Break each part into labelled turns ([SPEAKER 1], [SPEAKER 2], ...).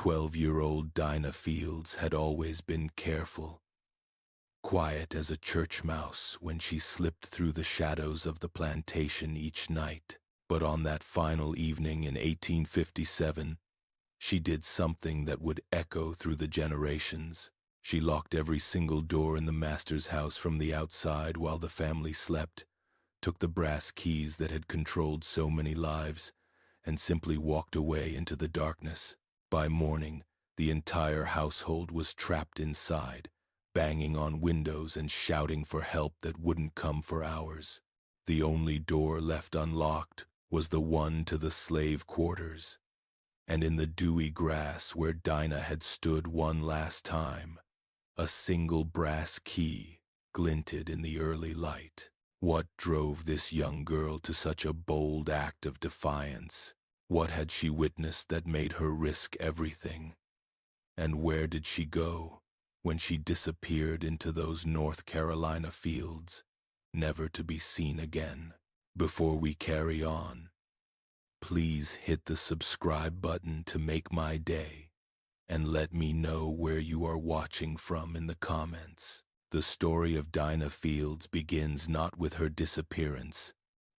[SPEAKER 1] 12-year-old Dinah Fields had always been careful, quiet as a church mouse when she slipped through the shadows of the plantation each night. But on that final evening in 1857, she did something that would echo through the generations. She locked every single door in the master's house from the outside while the family slept, took the brass keys that had controlled so many lives, and simply walked away into the darkness. By morning, the entire household was trapped inside, banging on windows and shouting for help that wouldn't come for hours. The only door left unlocked was the one to the slave quarters. And in the dewy grass where Dinah had stood one last time, a single brass key glinted in the early light. What drove this young girl to such a bold act of defiance? What had she witnessed that made her risk everything? And where did she go when she disappeared into those North Carolina fields, never to be seen again? Before we carry on, please hit the subscribe button to make my day, and let me know where you are watching from in the comments. The story of Dinah Fields begins not with her disappearance,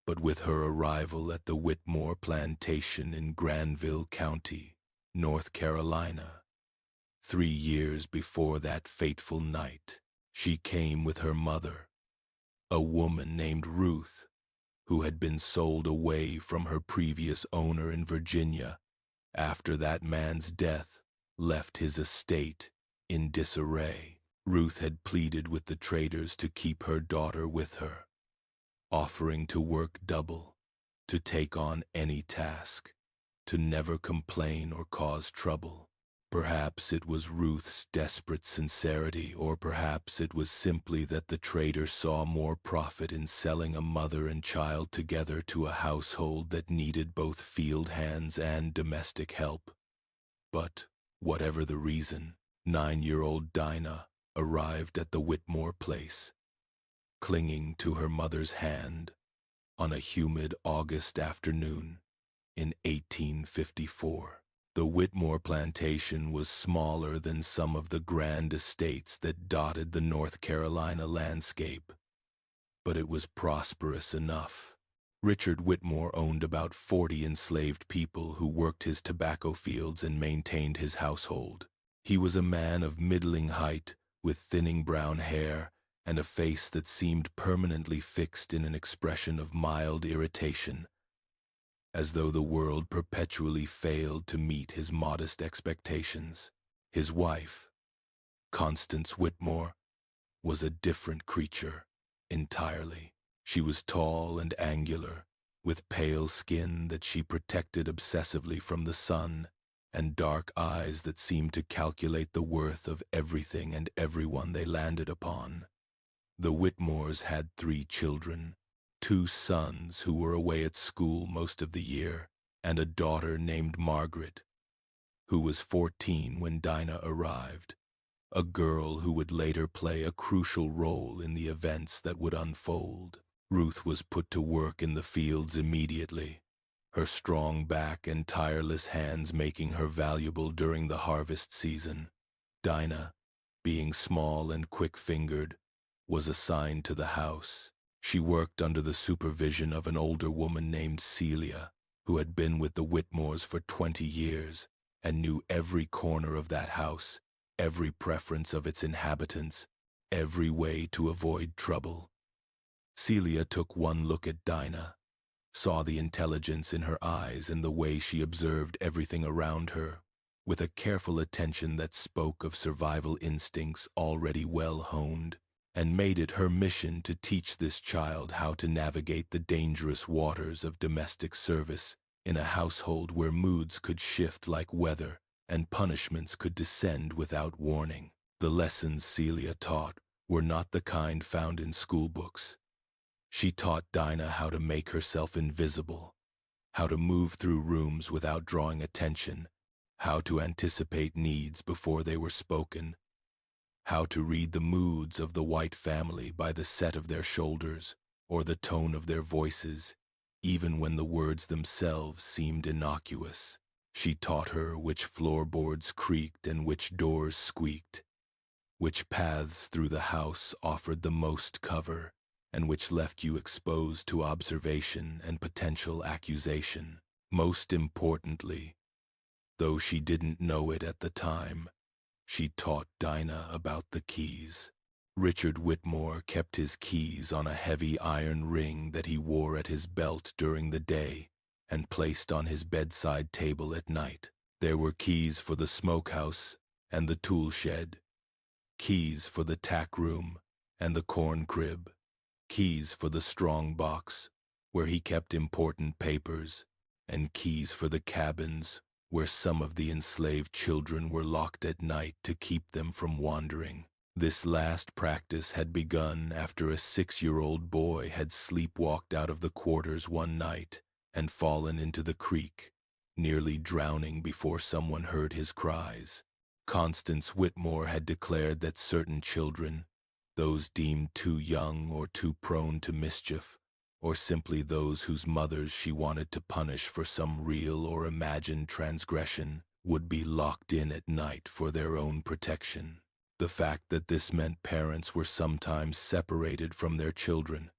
[SPEAKER 1] but with her arrival at the Whitmore plantation in Granville County, North Carolina. 3 years before that fateful night, she came with her mother, a woman named Ruth, who had been sold away from her previous owner in Virginia after that man's death left his estate in disarray. Ruth had pleaded with the traders to keep her daughter with her, offering to work double, to take on any task, to never complain or cause trouble. Perhaps it was Ruth's desperate sincerity, or perhaps it was simply that the trader saw more profit in selling a mother and child together to a household that needed both field hands and domestic help. But, whatever the reason, 9-year-old Dinah arrived at the Whitmore place, clinging to her mother's hand, on a humid August afternoon in 1854. The Whitmore plantation was smaller than some of the grand estates that dotted the North Carolina landscape, but it was prosperous enough. Richard Whitmore owned about 40 enslaved people who worked his tobacco fields and maintained his household. He was a man of middling height, with thinning brown hair and a face that seemed permanently fixed in an expression of mild irritation, as though the world perpetually failed to meet his modest expectations. His wife, Constance Whitmore, was a different creature entirely. She was tall and angular, with pale skin that she protected obsessively from the sun, and dark eyes that seemed to calculate the worth of everything and everyone they landed upon. The Whitmores had 3 children, 2 sons who were away at school most of the year, and a daughter named Margaret, who was 14 when Dinah arrived, a girl who would later play a crucial role in the events that would unfold. Ruth was put to work in the fields immediately, her strong back and tireless hands making her valuable during the harvest season. Dinah, being small and quick-fingered, was assigned to the house. She worked under the supervision of an older woman named Celia, who had been with the Whitmores for 20 years and knew every corner of that house, every preference of its inhabitants, every way to avoid trouble. Celia took one look at Dinah, saw the intelligence in her eyes and the way she observed everything around her, with a careful attention that spoke of survival instincts already well honed, and made it her mission to teach this child how to navigate the dangerous waters of domestic service in a household where moods could shift like weather and punishments could descend without warning. The lessons Celia taught were not the kind found in schoolbooks. She taught Dinah how to make herself invisible, how to move through rooms without drawing attention, how to anticipate needs before they were spoken, how to read the moods of the white family by the set of their shoulders or the tone of their voices, even when the words themselves seemed innocuous. She taught her which floorboards creaked and which doors squeaked, which paths through the house offered the most cover, and which left you exposed to observation and potential accusation. Most importantly, though she didn't know it at the time, she taught Dinah about the keys. Richard Whitmore kept his keys on a heavy iron ring that he wore at his belt during the day and placed on his bedside table at night. There were keys for the smokehouse and the tool shed, keys for the tack room and the corn crib, keys for the strong box, where he kept important papers, and keys for the cabins, where some of the enslaved children were locked at night to keep them from wandering. This last practice had begun after a 6-year-old boy had sleepwalked out of the quarters one night and fallen into the creek, nearly drowning before someone heard his cries. Constance Whitmore had declared that certain children, those deemed too young or too prone to mischief, or simply those whose mothers she wanted to punish for some real or imagined transgression, would be locked in at night for their own protection. The fact that this meant parents were sometimes separated from their children,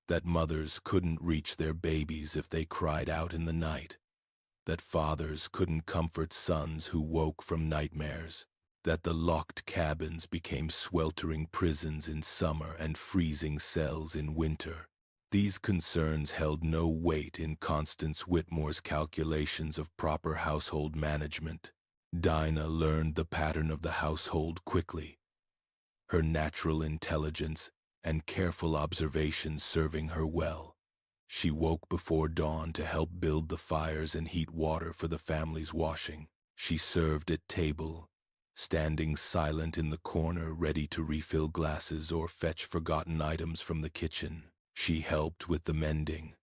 [SPEAKER 1] that mothers couldn't reach their babies if they cried out in the night, that fathers couldn't comfort sons who woke from nightmares, that the locked cabins became sweltering prisons in summer and freezing cells in winter. These concerns held no weight in Constance Whitmore's calculations of proper household management. Dinah learned the pattern of the household quickly, her natural intelligence and careful observation serving her well. She woke before dawn to help build the fires and heat water for the family's washing. She served at table, standing silent in the corner ready to refill glasses or fetch forgotten items from the kitchen. She helped with the mending,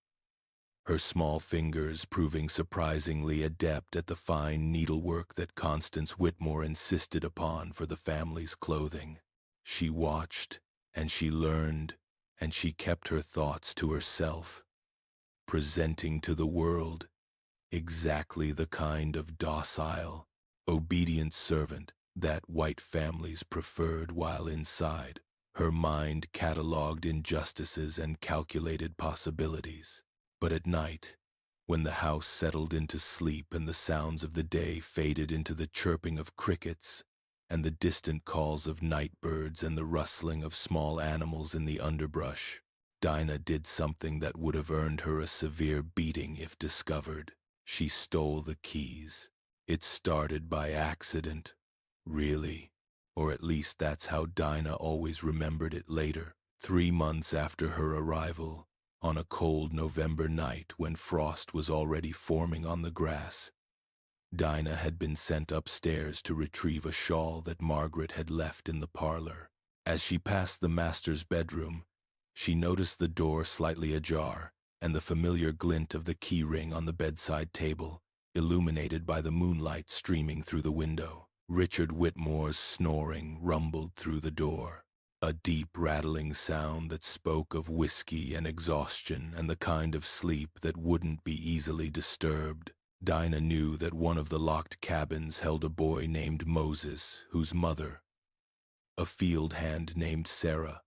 [SPEAKER 1] her small fingers proving surprisingly adept at the fine needlework that Constance Whitmore insisted upon for the family's clothing. She watched, and she learned, and she kept her thoughts to herself, presenting to the world exactly the kind of docile, obedient servant that white families preferred while inside. Her mind catalogued injustices and calculated possibilities. But at night, when the house settled into sleep and the sounds of the day faded into the chirping of crickets and the distant calls of night birds and the rustling of small animals in the underbrush, Dinah did something that would have earned her a severe beating if discovered. She stole the keys. It started by accident, really, or at least that's how Dinah always remembered it later. 3 months after her arrival, on a cold November night when frost was already forming on the grass, Dinah had been sent upstairs to retrieve a shawl that Margaret had left in the parlor. As she passed the master's bedroom, she noticed the door slightly ajar and the familiar glint of the key ring on the bedside table, illuminated by the moonlight streaming through the window. Richard Whitmore's snoring rumbled through the door, a deep rattling sound that spoke of whiskey and exhaustion and the kind of sleep that wouldn't be easily disturbed. Dinah knew that one of the locked cabins held a boy named Moses, whose mother, a field hand named Sarah,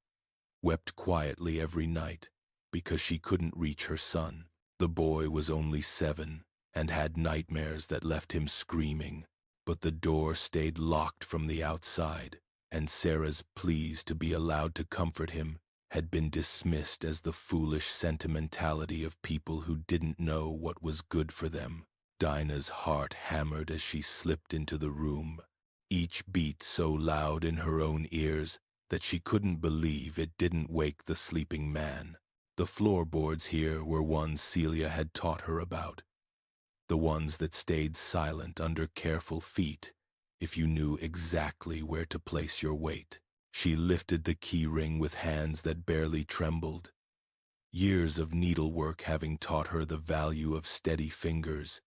[SPEAKER 1] wept quietly every night because she couldn't reach her son. The boy was only 7 and had nightmares that left him screaming, but the door stayed locked from the outside, and Sarah's pleas to be allowed to comfort him had been dismissed as the foolish sentimentality of people who didn't know what was good for them. Dinah's heart hammered as she slipped into the room, each beat so loud in her own ears that she couldn't believe it didn't wake the sleeping man. The floorboards here were ones Celia had taught her about, the ones that stayed silent under careful feet if you knew exactly where to place your weight. She lifted the key ring with hands that barely trembled, years of needlework having taught her the value of steady fingers,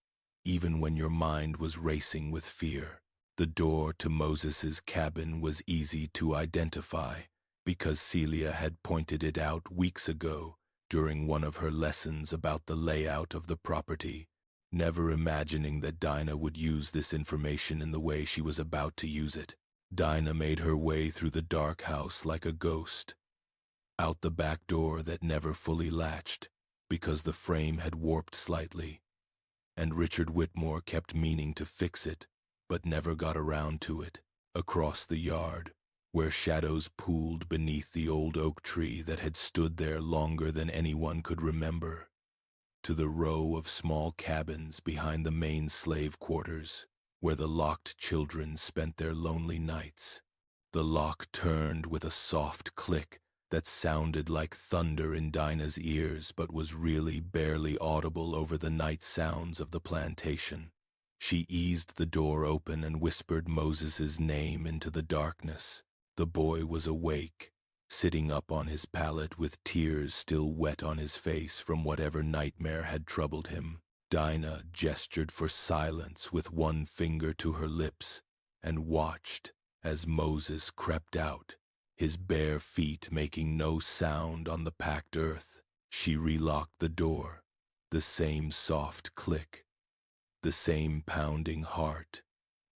[SPEAKER 1] even when your mind was racing with fear. The door to Moses's cabin was easy to identify because Celia had pointed it out weeks ago during one of her lessons about the layout of the property. never imagining that Dinah would use this information in the way she was about to use it. Dinah made her way through the dark house like a ghost, out the back door that never fully latched because the frame had warped slightly, and Richard Whitmore kept meaning to fix it, but never got around to it. Across the yard, where shadows pooled beneath the old oak tree that had stood there longer than anyone could remember, to the row of small cabins behind the main slave quarters, where the locked children spent their lonely nights. The lock turned with a soft click that sounded like thunder in Dinah's ears but was really barely audible over the night sounds of the plantation. She eased the door open and whispered Moses's name into the darkness. The boy was awake, sitting up on his pallet with tears still wet on his face from whatever nightmare had troubled him. Dinah gestured for silence with one finger to her lips and watched as Moses crept out, his bare feet making no sound on the packed earth. She relocked the door, the same soft click, the same pounding heart,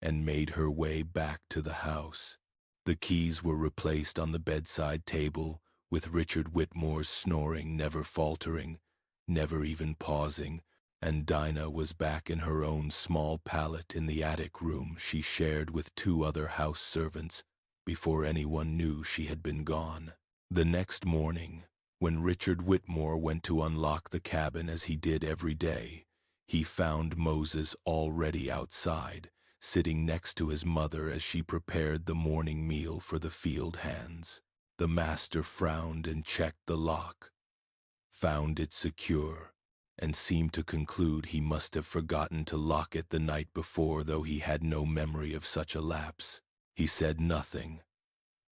[SPEAKER 1] and made her way back to the house. The keys were replaced on the bedside table, with Richard Whitmore's snoring never faltering, never even pausing, and Dinah was back in her own small pallet in the attic room she shared with two other house servants before anyone knew she had been gone. The next morning, when Richard Whitmore went to unlock the cabin as he did every day, he found Moses already outside, sitting next to his mother as she prepared the morning meal for the field hands. The master frowned and checked the lock, found it secure, and seemed to conclude he must have forgotten to lock it the night before, though he had no memory of such a lapse. He said nothing,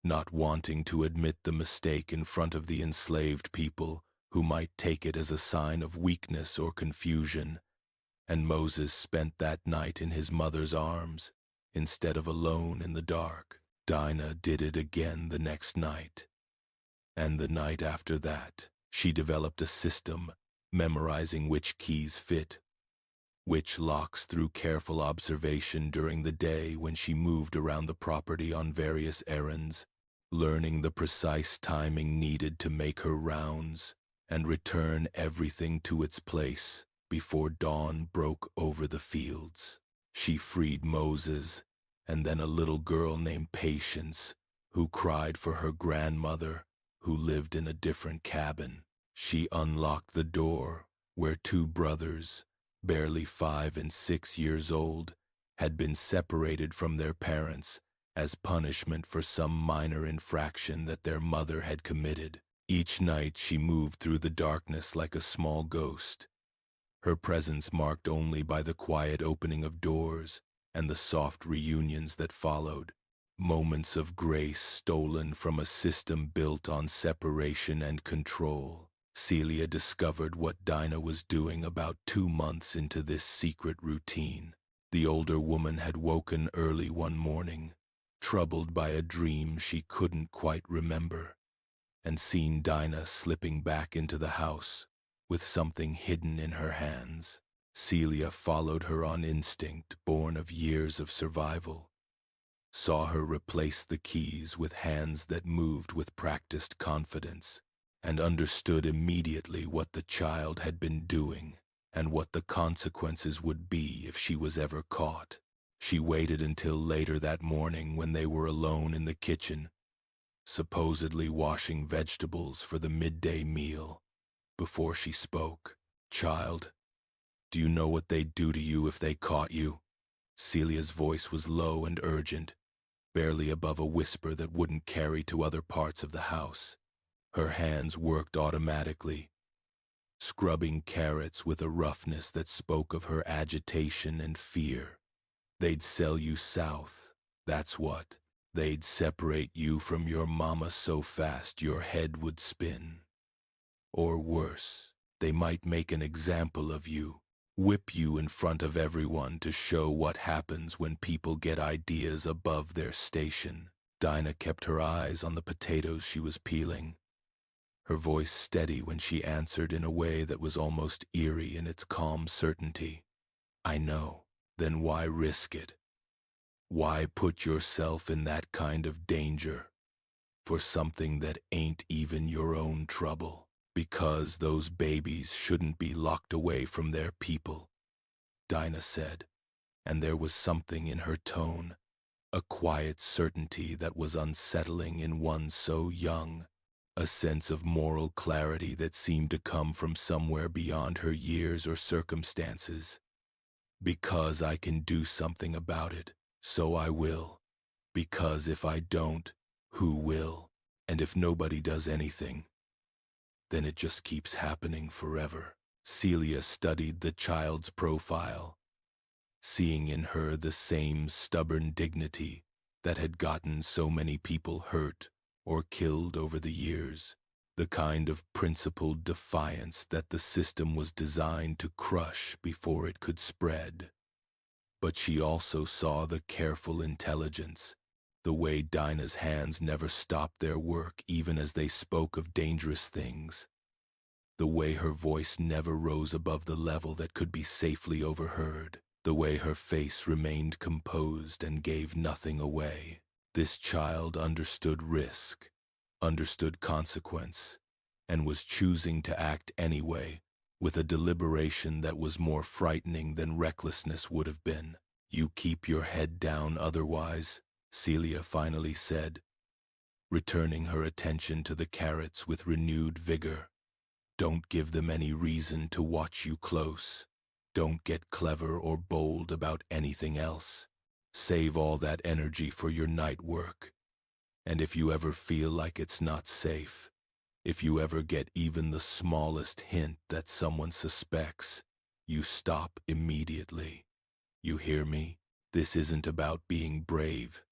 [SPEAKER 1] not wanting to admit the mistake in front of the enslaved people who might take it as a sign of weakness or confusion, and Moses spent that night in his mother's arms instead of alone in the dark. Dinah did it again the next night, and the night after that. She developed a system, memorizing which keys fit, which locks through careful observation during the day when she moved around the property on various errands, learning the precise timing needed to make her rounds and return everything to its place before dawn broke over the fields. She freed Moses and then a little girl named Patience, who cried for her grandmother, who lived in a different cabin. She unlocked the door where two brothers, barely 5 and 6 years old, had been separated from their parents as punishment for some minor infraction that their mother had committed. Each night she moved through the darkness like a small ghost, her presence marked only by the quiet opening of doors and the soft reunions that followed. Moments of grace stolen from a system built on separation and control. Celia discovered what Dinah was doing about 2 months into this secret routine. The older woman had woken early one morning, troubled by a dream she couldn't quite remember, and seen Dinah slipping back into the house with something hidden in her hands. Celia followed her on instinct born of years of survival, saw her replace the keys with hands that moved with practiced confidence, and understood immediately what the child had been doing and what the consequences would be if she was ever caught. She waited until later that morning when they were alone in the kitchen, supposedly washing vegetables for the midday meal, before she spoke. "Child, do you know what they'd do to you if they caught you?" Celia's voice was low and urgent, barely above a whisper that wouldn't carry to other parts of the house. Her hands worked automatically, scrubbing carrots with a roughness that spoke of her agitation and fear. "They'd sell you south, that's what. They'd separate you from your mama so fast your head would spin. Or worse, they might make an example of you, whip you in front of everyone to show what happens when people get ideas above their station." Dinah kept her eyes on the potatoes she was peeling, her voice steady when she answered in a way that was almost eerie in its calm certainty. I know. Then why risk it? Why put yourself in that kind of danger for something that ain't even your own trouble? Because those babies shouldn't be locked away from their people, Dinah said, and there was something in her tone, a quiet certainty that was unsettling in one so young, a sense of moral clarity that seemed to come from somewhere beyond her years or circumstances. Because I can do something about it, so I will. Because if I don't, who will? And if nobody does anything, then it just keeps happening forever. Celia studied the child's profile, seeing in her the same stubborn dignity that had gotten so many people hurt or killed over the years, the kind of principled defiance that the system was designed to crush before it could spread. But she also saw the careful intelligence, the way Dinah's hands never stopped their work even as they spoke of dangerous things, the way her voice never rose above the level that could be safely overheard, the way her face remained composed and gave nothing away. This child understood risk, understood consequence, and was choosing to act anyway, with a deliberation that was more frightening than recklessness would have been. You keep your head down otherwise, Celia finally said, returning her attention to the carrots with renewed vigor. Don't give them any reason to watch you close. Don't get clever or bold about anything else. Save all that energy for your night work. And if you ever feel like it's not safe, if you ever get even the smallest hint that someone suspects, you stop immediately. You hear me? This isn't about being brave.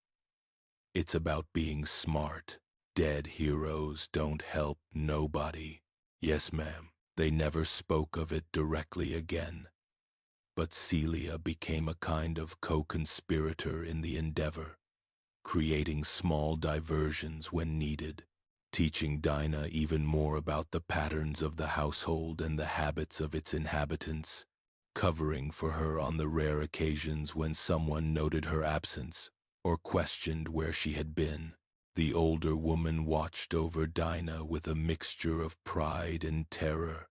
[SPEAKER 1] It's about being smart. Dead heroes don't help nobody. Yes, ma'am. They never spoke of it directly again. But Celia became a kind of co-conspirator in the endeavor, creating small diversions when needed, teaching Dinah even more about the patterns of the household and the habits of its inhabitants, covering for her on the rare occasions when someone noted her absence or questioned where she had been. The older woman watched over Dinah with a mixture of pride and terror,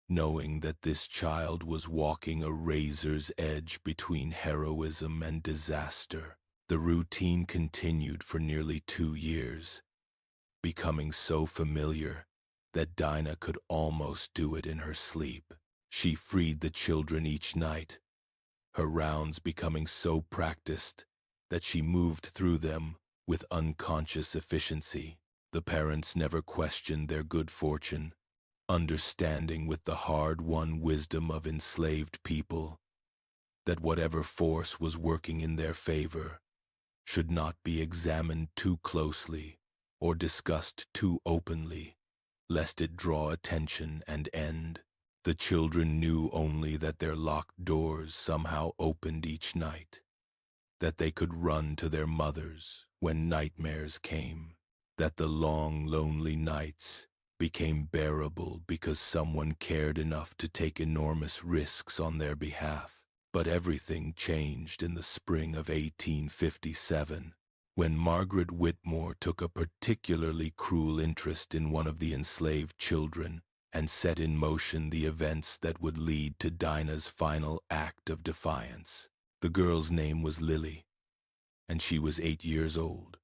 [SPEAKER 1] knowing that this child was walking a razor's edge between heroism and disaster. The routine continued for nearly 2 years, becoming so familiar that Dinah could almost do it in her sleep. She freed the children each night, her rounds becoming so practiced that she moved through them with unconscious efficiency. The parents never questioned their good fortune, understanding with the hard-won wisdom of enslaved people that whatever force was working in their favor should not be examined too closely or discussed too openly, lest it draw attention and end. The children knew only that their locked doors somehow opened each night, that they could run to their mothers when nightmares came, that the long, lonely nights became bearable because someone cared enough to take enormous risks on their behalf. But everything changed in the spring of 1857, when Margaret Whitmore took a particularly cruel interest in one of the enslaved children and set in motion the events that would lead to Dinah's final act of defiance. The girl's name was Lily, and she was 8 years old,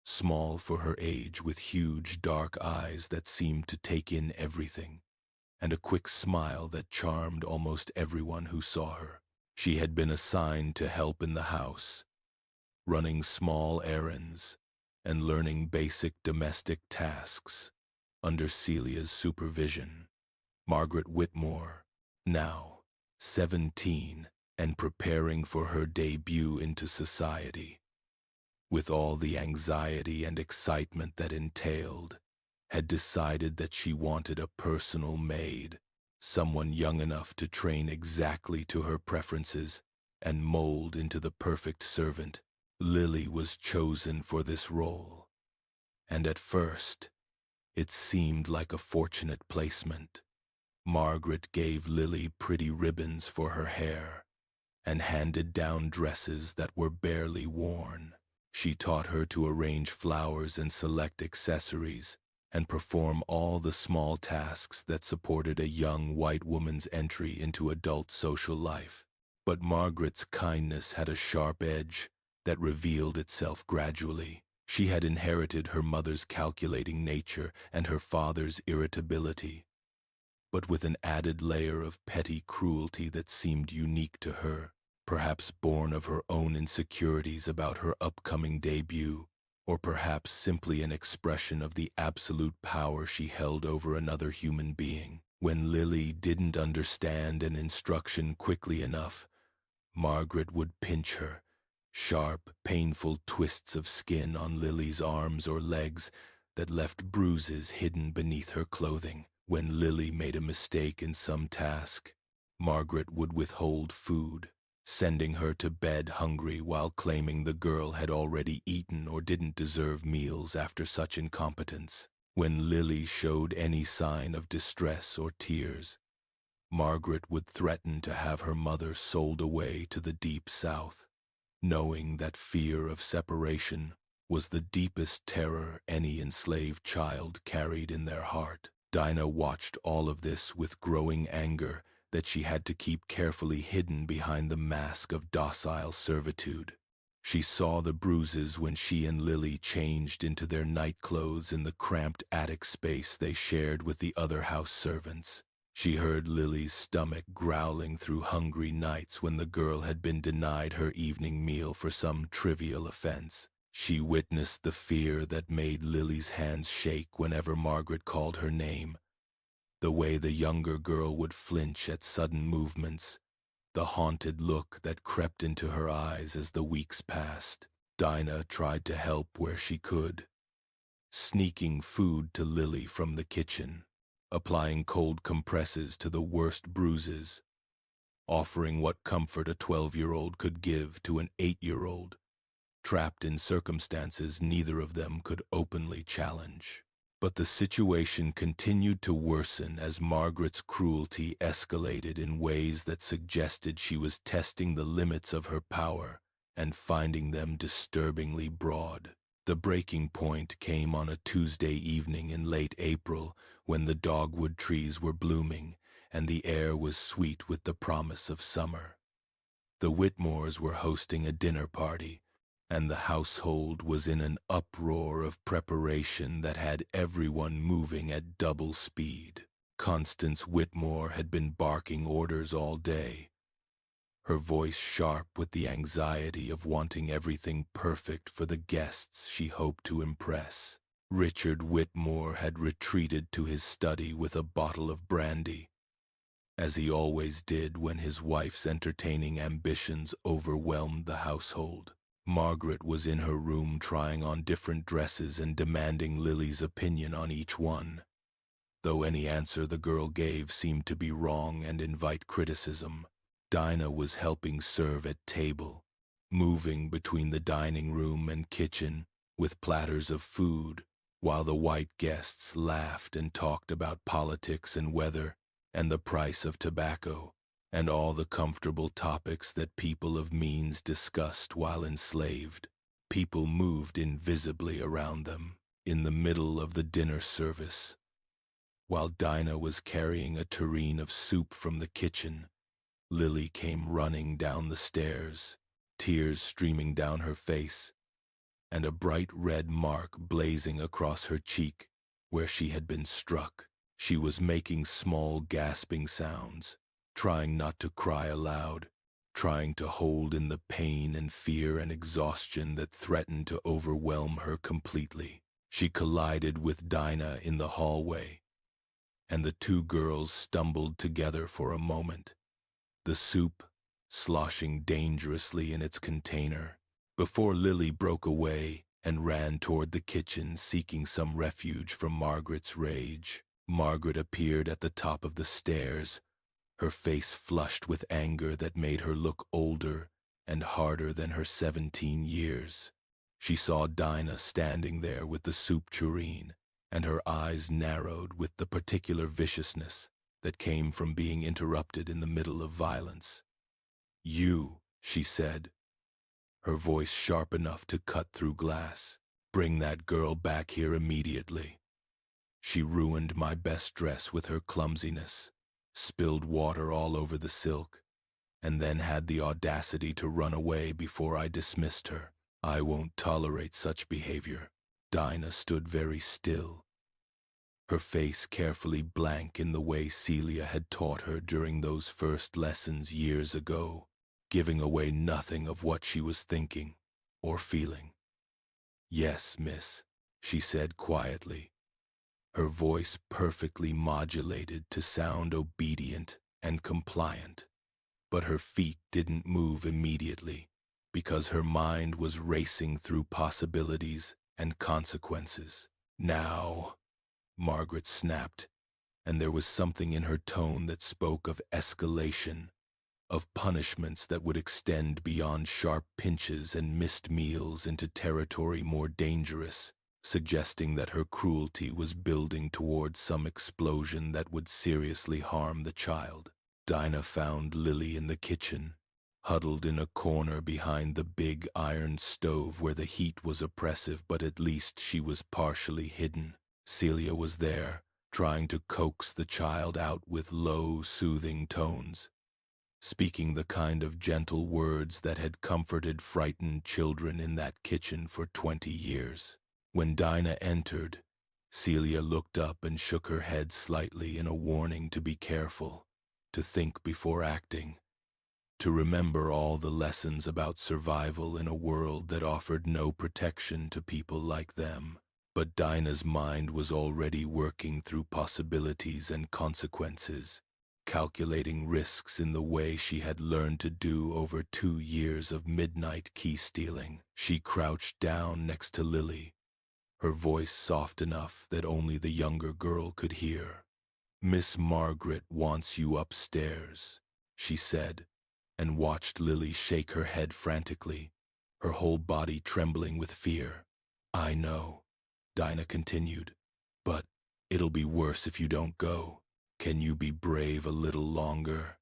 [SPEAKER 1] small for her age with huge dark eyes that seemed to take in everything, and a quick smile that charmed almost everyone who saw her. She had been assigned to help in the house, running small errands and learning basic domestic tasks under Celia's supervision. Margaret Whitmore, now 17 and preparing for her debut into society, with all the anxiety and excitement that entailed, had decided that she wanted a personal maid, someone young enough to train exactly to her preferences and mold into the perfect servant. Lily was chosen for this role, and at first, it seemed like a fortunate placement. Margaret gave Lily pretty ribbons for her hair, and handed down dresses that were barely worn. She taught her to arrange flowers and select accessories, and perform all the small tasks that supported a young white woman's entry into adult social life. But Margaret's kindness had a sharp edge that revealed itself gradually. She had inherited her mother's calculating nature and her father's irritability, but with an added layer of petty cruelty that seemed unique to her, perhaps born of her own insecurities about her upcoming debut, or perhaps simply an expression of the absolute power she held over another human being. When Lily didn't understand an instruction quickly enough, Margaret would pinch her. Sharp, painful twists of skin on Lily's arms or legs that left bruises hidden beneath her clothing. When Lily made a mistake in some task, Margaret would withhold food, sending her to bed hungry while claiming the girl had already eaten or didn't deserve meals after such incompetence. When Lily showed any sign of distress or tears, Margaret would threaten to have her mother sold away to the deep south, knowing that fear of separation was the deepest terror any enslaved child carried in their heart. Dinah watched all of this with growing anger that she had to keep carefully hidden behind the mask of docile servitude. She saw the bruises when she and Lily changed into their night clothes in the cramped attic space they shared with the other house servants. She heard Lily's stomach growling through hungry nights when the girl had been denied her evening meal for some trivial offense. She witnessed the fear that made Lily's hands shake whenever Margaret called her name, the way the younger girl would flinch at sudden movements, the haunted look that crept into her eyes as the weeks passed. Dinah tried to help where she could, sneaking food to Lily from the kitchen, applying cold compresses to the worst bruises, offering what comfort a 12-year-old could give to an 8-year-old, trapped in circumstances neither of them could openly challenge. But the situation continued to worsen as Margaret's cruelty escalated in ways that suggested she was testing the limits of her power and finding them disturbingly broad. The breaking point came on a Tuesday evening in late April when the dogwood trees were blooming and the air was sweet with the promise of summer. The Whitmores were hosting a dinner party, and the household was in an uproar of preparation that had everyone moving at double speed. Constance Whitmore had been barking orders all day, her voice sharp with the anxiety of wanting everything perfect for the guests she hoped to impress. Richard Whitmore had retreated to his study with a bottle of brandy, as he always did when his wife's entertaining ambitions overwhelmed the household. Margaret was in her room trying on different dresses and demanding Lily's opinion on each one, though any answer the girl gave seemed to be wrong and invite criticism. Dinah was helping serve at table, moving between the dining room and kitchen with platters of food, while the white guests laughed and talked about politics and weather and the price of tobacco, and all the comfortable topics that people of means discussed while enslaved. People moved invisibly around them in the middle of the dinner service. While Dinah was carrying a tureen of soup from the kitchen, Lily came running down the stairs, tears streaming down her face, and a bright red mark blazing across her cheek where she had been struck. She was making small gasping sounds, trying not to cry aloud, trying to hold in the pain and fear and exhaustion that threatened to overwhelm her completely. She collided with Dinah in the hallway, and the two girls stumbled together for a moment, the soup sloshing dangerously in its container, before Lily broke away and ran toward the kitchen seeking some refuge from Margaret's rage. Margaret appeared at the top of the stairs, her face flushed with anger that made her look older and harder than her 17 years. She saw Dinah standing there with the soup tureen, and her eyes narrowed with the particular viciousness that came from being interrupted in the middle of violence. "You," she said, her voice sharp enough to cut through glass. "Bring that girl back here immediately. She ruined my best dress with her clumsiness, spilled water all over the silk, and then had the audacity to run away before I dismissed her. I won't tolerate such behavior." Dinah stood very still, her face carefully blank in the way Celia had taught her during those first lessons years ago, giving away nothing of what she was thinking or feeling. "Yes, miss," she said quietly, her voice perfectly modulated to sound obedient and compliant. But her feet didn't move immediately, because her mind was racing through possibilities and consequences. "Now," Margaret snapped, and there was something in her tone that spoke of escalation, of punishments that would extend beyond sharp pinches and missed meals into territory more dangerous, suggesting that her cruelty was building towards some explosion that would seriously harm the child. Dinah found Lily in the kitchen, huddled in a corner behind the big iron stove where the heat was oppressive, but at least she was partially hidden. Celia was there, trying to coax the child out with low, soothing tones, speaking the kind of gentle words that had comforted frightened children in that kitchen for 20 years. When Dinah entered, Celia looked up and shook her head slightly in a warning to be careful, to think before acting, to remember all the lessons about survival in a world that offered no protection to people like them. But Dinah's mind was already working through possibilities and consequences, calculating risks in the way she had learned to do over 2 years of midnight key stealing. She crouched down next to Lily, her voice soft enough that only the younger girl could hear. "Miss Margaret wants you upstairs," she said, and watched Lily shake her head frantically, her whole body trembling with fear. "I know," Dinah continued, "but it'll be worse if you don't go. Can you be brave a little longer?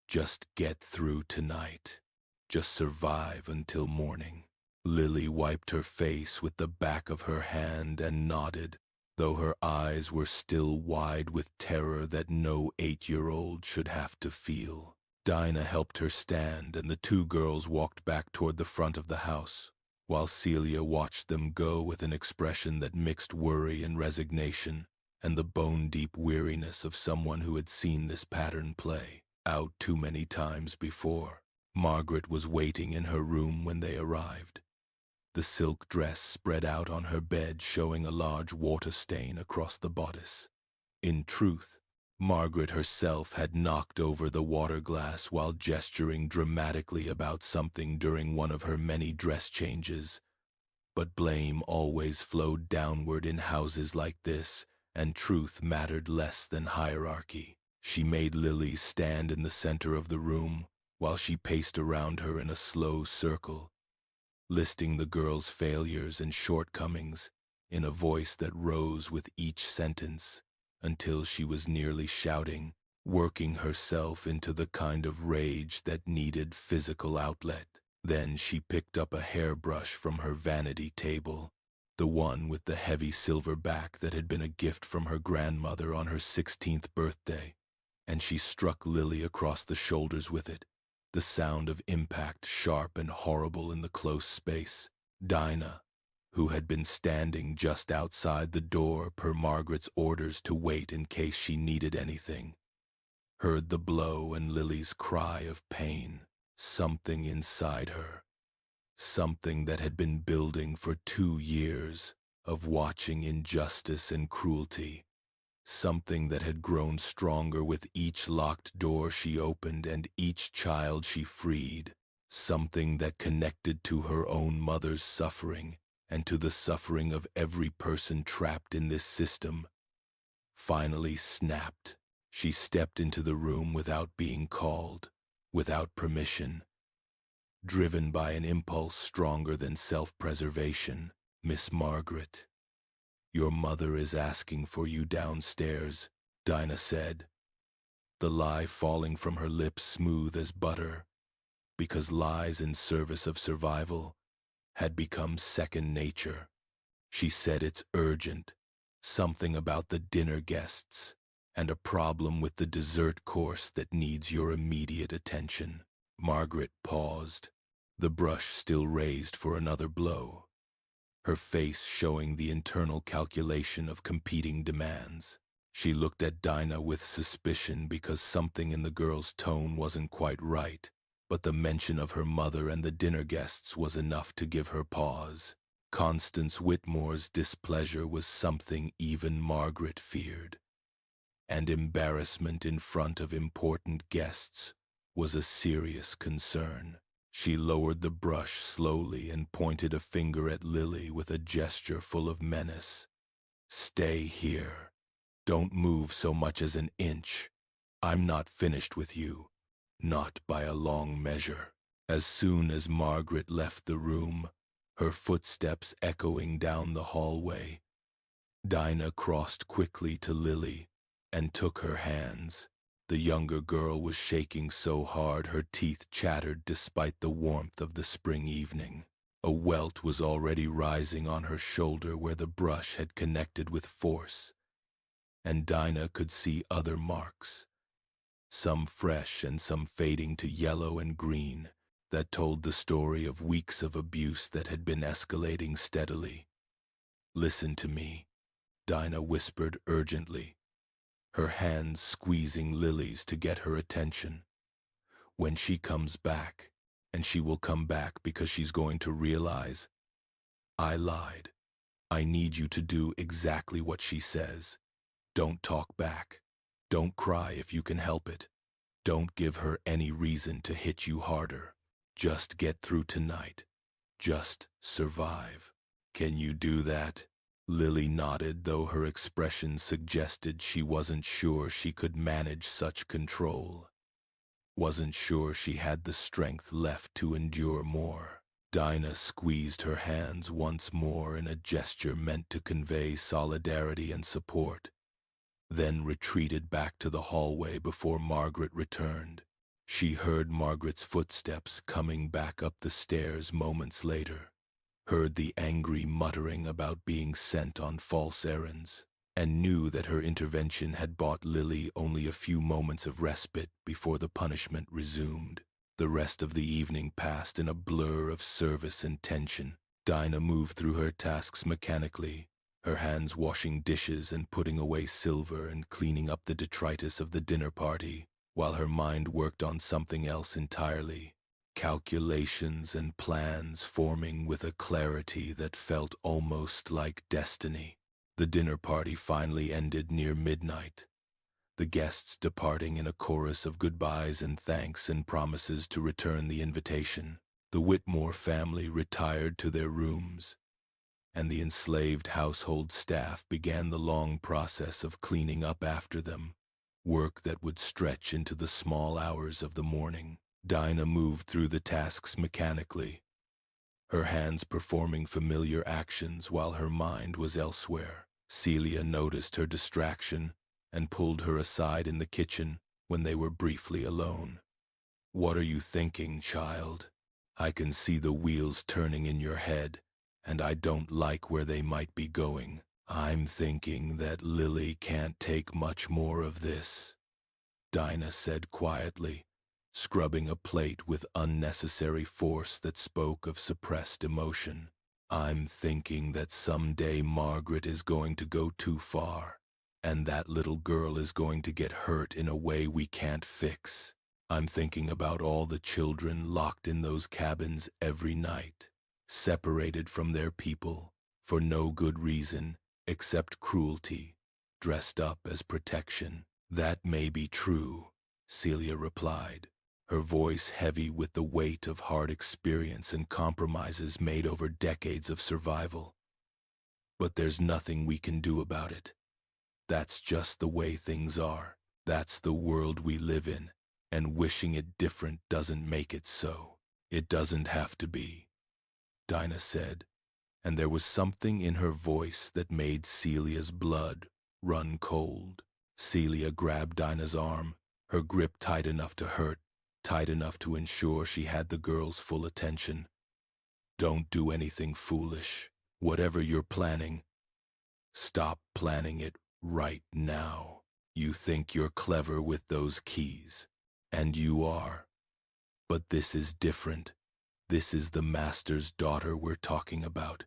[SPEAKER 1] Just get through tonight. Just survive until morning." Lily wiped her face with the back of her hand and nodded, though her eyes were still wide with terror that no 8-year-old should have to feel. Dinah helped her stand, and the 2 girls walked back toward the front of the house, while Celia watched them go with an expression that mixed worry and resignation, and the bone-deep weariness of someone who had seen this pattern play out too many times before. Margaret was waiting in her room when they arrived, the silk dress spread out on her bed showing a large water stain across the bodice. In truth, Margaret herself had knocked over the water glass while gesturing dramatically about something during one of her many dress changes. But blame always flowed downward in houses like this, and truth mattered less than hierarchy. She made Lily stand in the center of the room while she paced around her in a slow circle, listing the girl's failures and shortcomings in a voice that rose with each sentence, until she was nearly shouting, working herself into the kind of rage that needed physical outlet. Then she picked up a hairbrush from her vanity table, the one with the heavy silver back that had been a gift from her grandmother on her 16th birthday, and she struck Lily across the shoulders with it, the sound of impact sharp and horrible in the close space. Dinah, who had been standing just outside the door per Margaret's orders to wait in case she needed anything, heard the blow and Lily's cry of pain. Something inside her, something that had been building for 2 years of watching injustice and cruelty, something that had grown stronger with each locked door she opened and each child she freed, something that connected to her own mother's suffering and to the suffering of every person trapped in this system, finally snapped. She stepped into the room without being called, without permission, driven by an impulse stronger than self-preservation. "Miss Margaret, your mother is asking for you downstairs," Dinah said, the lie falling from her lips smooth as butter. because lies in service of survival had become second nature. She said it's urgent, something about the dinner guests, and a problem with the dessert course that needs your immediate attention. Margaret paused, the brush still raised for another blow, her face showing the internal calculation of competing demands. She looked at Dinah with suspicion because something in the girl's tone wasn't quite right, but the mention of her mother and the dinner guests was enough to give her pause. Constance Whitmore's displeasure was something even Margaret feared, and embarrassment in front of important guests was a serious concern. She lowered the brush slowly and pointed a finger at Lily with a gesture full of menace. "Stay here. Don't move so much as an inch. I'm not finished with you, not by a long measure." As soon as Margaret left the room, her footsteps echoing down the hallway, Dinah crossed quickly to Lily and took her hands. The younger girl was shaking so hard her teeth chattered despite the warmth of the spring evening. A welt was already rising on her shoulder where the brush had connected with force, and Dinah could see other marks, some fresh and some fading to yellow and green, that told the story of weeks of abuse that had been escalating steadily. "Listen to me," Dinah whispered urgently, her hands squeezing Lily's to get her attention. "When she comes back, and she will come back because she's going to realize I lied, I need you to do exactly what she says. Don't talk back. Don't cry if you can help it. Don't give her any reason to hit you harder. Just get through tonight. Just survive. Can you do that?" Lily nodded, though her expression suggested she wasn't sure she could manage such control. Wasn't sure she had the strength left to endure more. Dinah squeezed her hands once more in a gesture meant to convey solidarity and support, then retreated back to the hallway before Margaret returned. She heard Margaret's footsteps coming back up the stairs moments later, heard the angry muttering about being sent on false errands, and knew that her intervention had bought Lily only a few moments of respite before the punishment resumed. The rest of the evening passed in a blur of service and tension. Dinah moved through her tasks mechanically, her hands washing dishes and putting away silver and cleaning up the detritus of the dinner party, while her mind worked on something else entirely. Calculations and plans forming with a clarity that felt almost like destiny. The dinner party finally ended near midnight, the guests departing in a chorus of goodbyes and thanks and promises to return the invitation. The Whitmore family retired to their rooms, and the enslaved household staff began the long process of cleaning up after them, work that would stretch into the small hours of the morning. Dinah moved through the tasks mechanically, her hands performing familiar actions while her mind was elsewhere. Celia noticed her distraction and pulled her aside in the kitchen when they were briefly alone. "What are you thinking, child? I can see the wheels turning in your head, and I don't like where they might be going." "I'm thinking that Lily can't take much more of this," Dinah said quietly, scrubbing a plate with unnecessary force that spoke of suppressed emotion. "I'm thinking that someday Margaret is going to go too far, and that little girl is going to get hurt in a way we can't fix. I'm thinking about all the children locked in those cabins every night, separated from their people, for no good reason except cruelty, dressed up as protection." "That may be true," Celia replied, her voice heavy with the weight of hard experience and compromises made over decades of survival. "But there's nothing we can do about it. That's just the way things are. That's the world we live in, and wishing it different doesn't make it so." "It doesn't have to be," Dinah said, and there was something in her voice that made Celia's blood run cold. Celia grabbed Dinah's arm, her grip tight enough to hurt, tight enough to ensure she had the girl's full attention. "Don't do anything foolish. Whatever you're planning, stop planning it right now. You think you're clever with those keys, and you are. But this is different. This is the master's daughter we're talking about.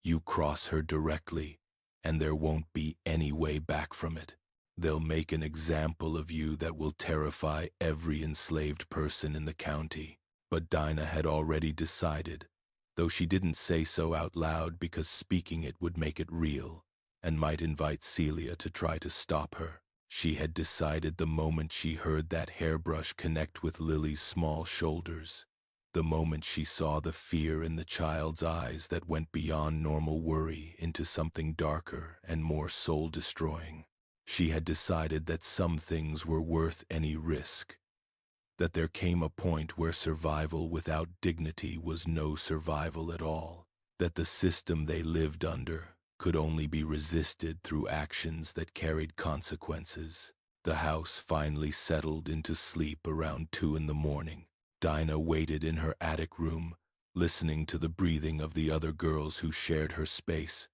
[SPEAKER 1] You cross her directly, and there won't be any way back from it. They'll make an example of you that will terrify every enslaved person in the county." But Dinah had already decided, though she didn't say so out loud because speaking it would make it real and might invite Celia to try to stop her. She had decided the moment she heard that hairbrush connect with Lily's small shoulders, the moment she saw the fear in the child's eyes that went beyond normal worry into something darker and more soul-destroying. She had decided that some things were worth any risk, that there came a point where survival without dignity was no survival at all, that the system they lived under could only be resisted through actions that carried consequences. The house finally settled into sleep around 2 in the morning. Dinah waited in her attic room, listening to the breathing of the other girls who shared her space,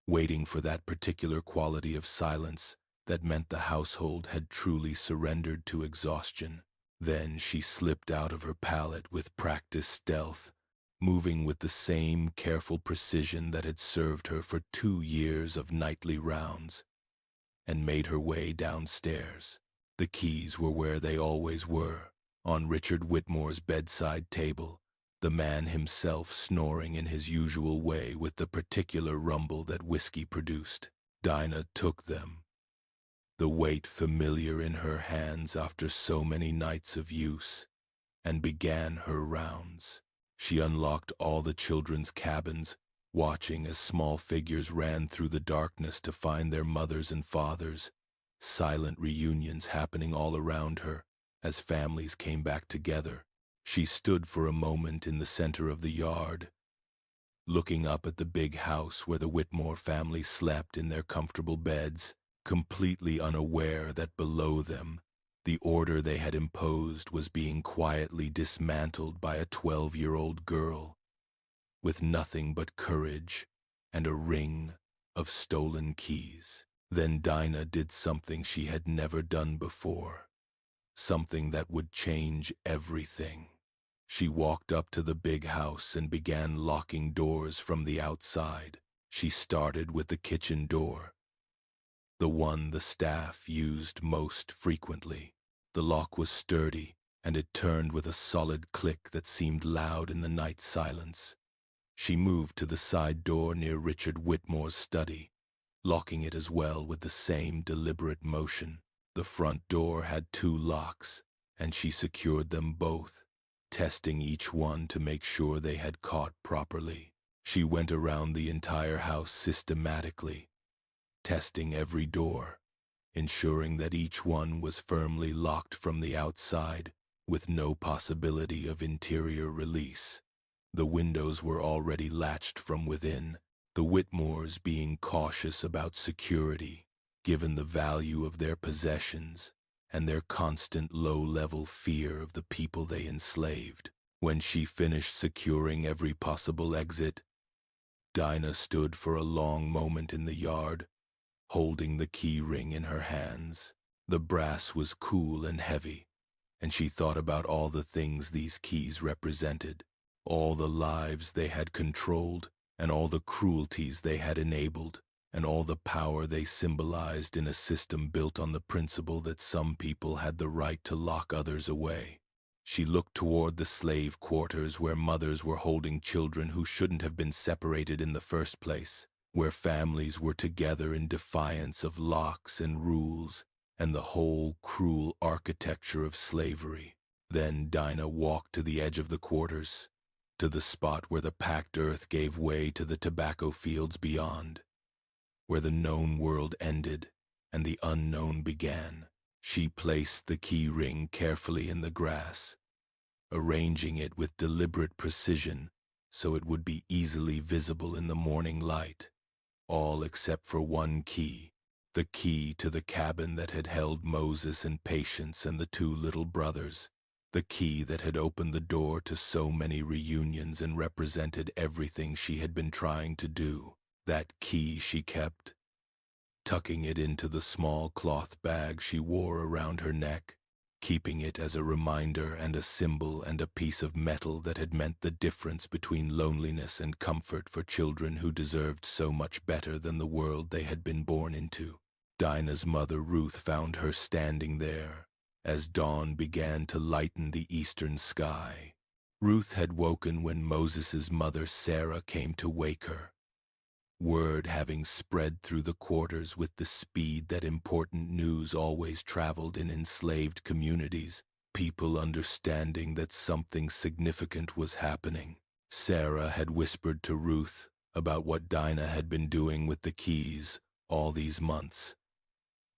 [SPEAKER 1] waiting for that particular quality of silence that meant the household had truly surrendered to exhaustion. Then she slipped out of her pallet with practiced stealth, moving with the same careful precision that had served her for 2 years of nightly rounds, and made her way downstairs. The keys were where they always were, on Richard Whitmore's bedside table, the man himself snoring in his usual way with the particular rumble that whiskey produced. Dinah took them, the weight familiar in her hands after so many nights of use, and began her rounds. She unlocked all the children's cabins, watching as small figures ran through the darkness to find their mothers and fathers, silent reunions happening all around her as families came back together. She stood for a moment in the center of the yard, looking up at the big house where the Whitmore family slept in their comfortable beds, completely unaware that below them, the order they had imposed was being quietly dismantled by a 12-year-old girl, with nothing but courage and a ring of stolen keys. Then Dinah did something she had never done before, something that would change everything. She walked up to the big house and began locking doors from the outside. She started with the kitchen door, the one the staff used most frequently. The lock was sturdy, and it turned with a solid click that seemed loud in the night silence. She moved to the side door near Richard Whitmore's study, locking it as well with the same deliberate motion. The front door had 2 locks, and she secured them both, testing each one to make sure they had caught properly. She went around the entire house systematically, testing every door, ensuring that each one was firmly locked from the outside, with no possibility of interior release. The windows were already latched from within, the Whitmores being cautious about security, given the value of their possessions and their constant low-level fear of the people they enslaved. When she finished securing every possible exit, Dinah stood for a long moment in the yard, holding the key ring in her hands. The brass was cool and heavy, and she thought about all the things these keys represented, all the lives they had controlled, and all the cruelties they had enabled, and all the power they symbolized in a system built on the principle that some people had the right to lock others away. She looked toward the slave quarters where mothers were holding children who shouldn't have been separated in the first place, where families were together in defiance of locks and rules and the whole cruel architecture of slavery. Then Dinah walked to the edge of the quarters, to the spot where the packed earth gave way to the tobacco fields beyond, where the known world ended and the unknown began. She placed the key ring carefully in the grass, arranging it with deliberate precision so it would be easily visible in the morning light, all except for one key, the key to the cabin that had held Moses and Patience and the 2 little brothers. The key that had opened the door to so many reunions and represented everything she had been trying to do. That key she kept, tucking it into the small cloth bag she wore around her neck, keeping it as a reminder and a symbol and a piece of metal that had meant the difference between loneliness and comfort for children who deserved so much better than the world they had been born into. Dinah's mother Ruth found her standing there as dawn began to lighten the eastern sky. Ruth had woken when Moses's mother Sarah came to wake her. Word having spread through the quarters with the speed that important news always traveled in enslaved communities, people understanding that something significant was happening. Sarah had whispered to Ruth about what Dinah had been doing with the keys all these months,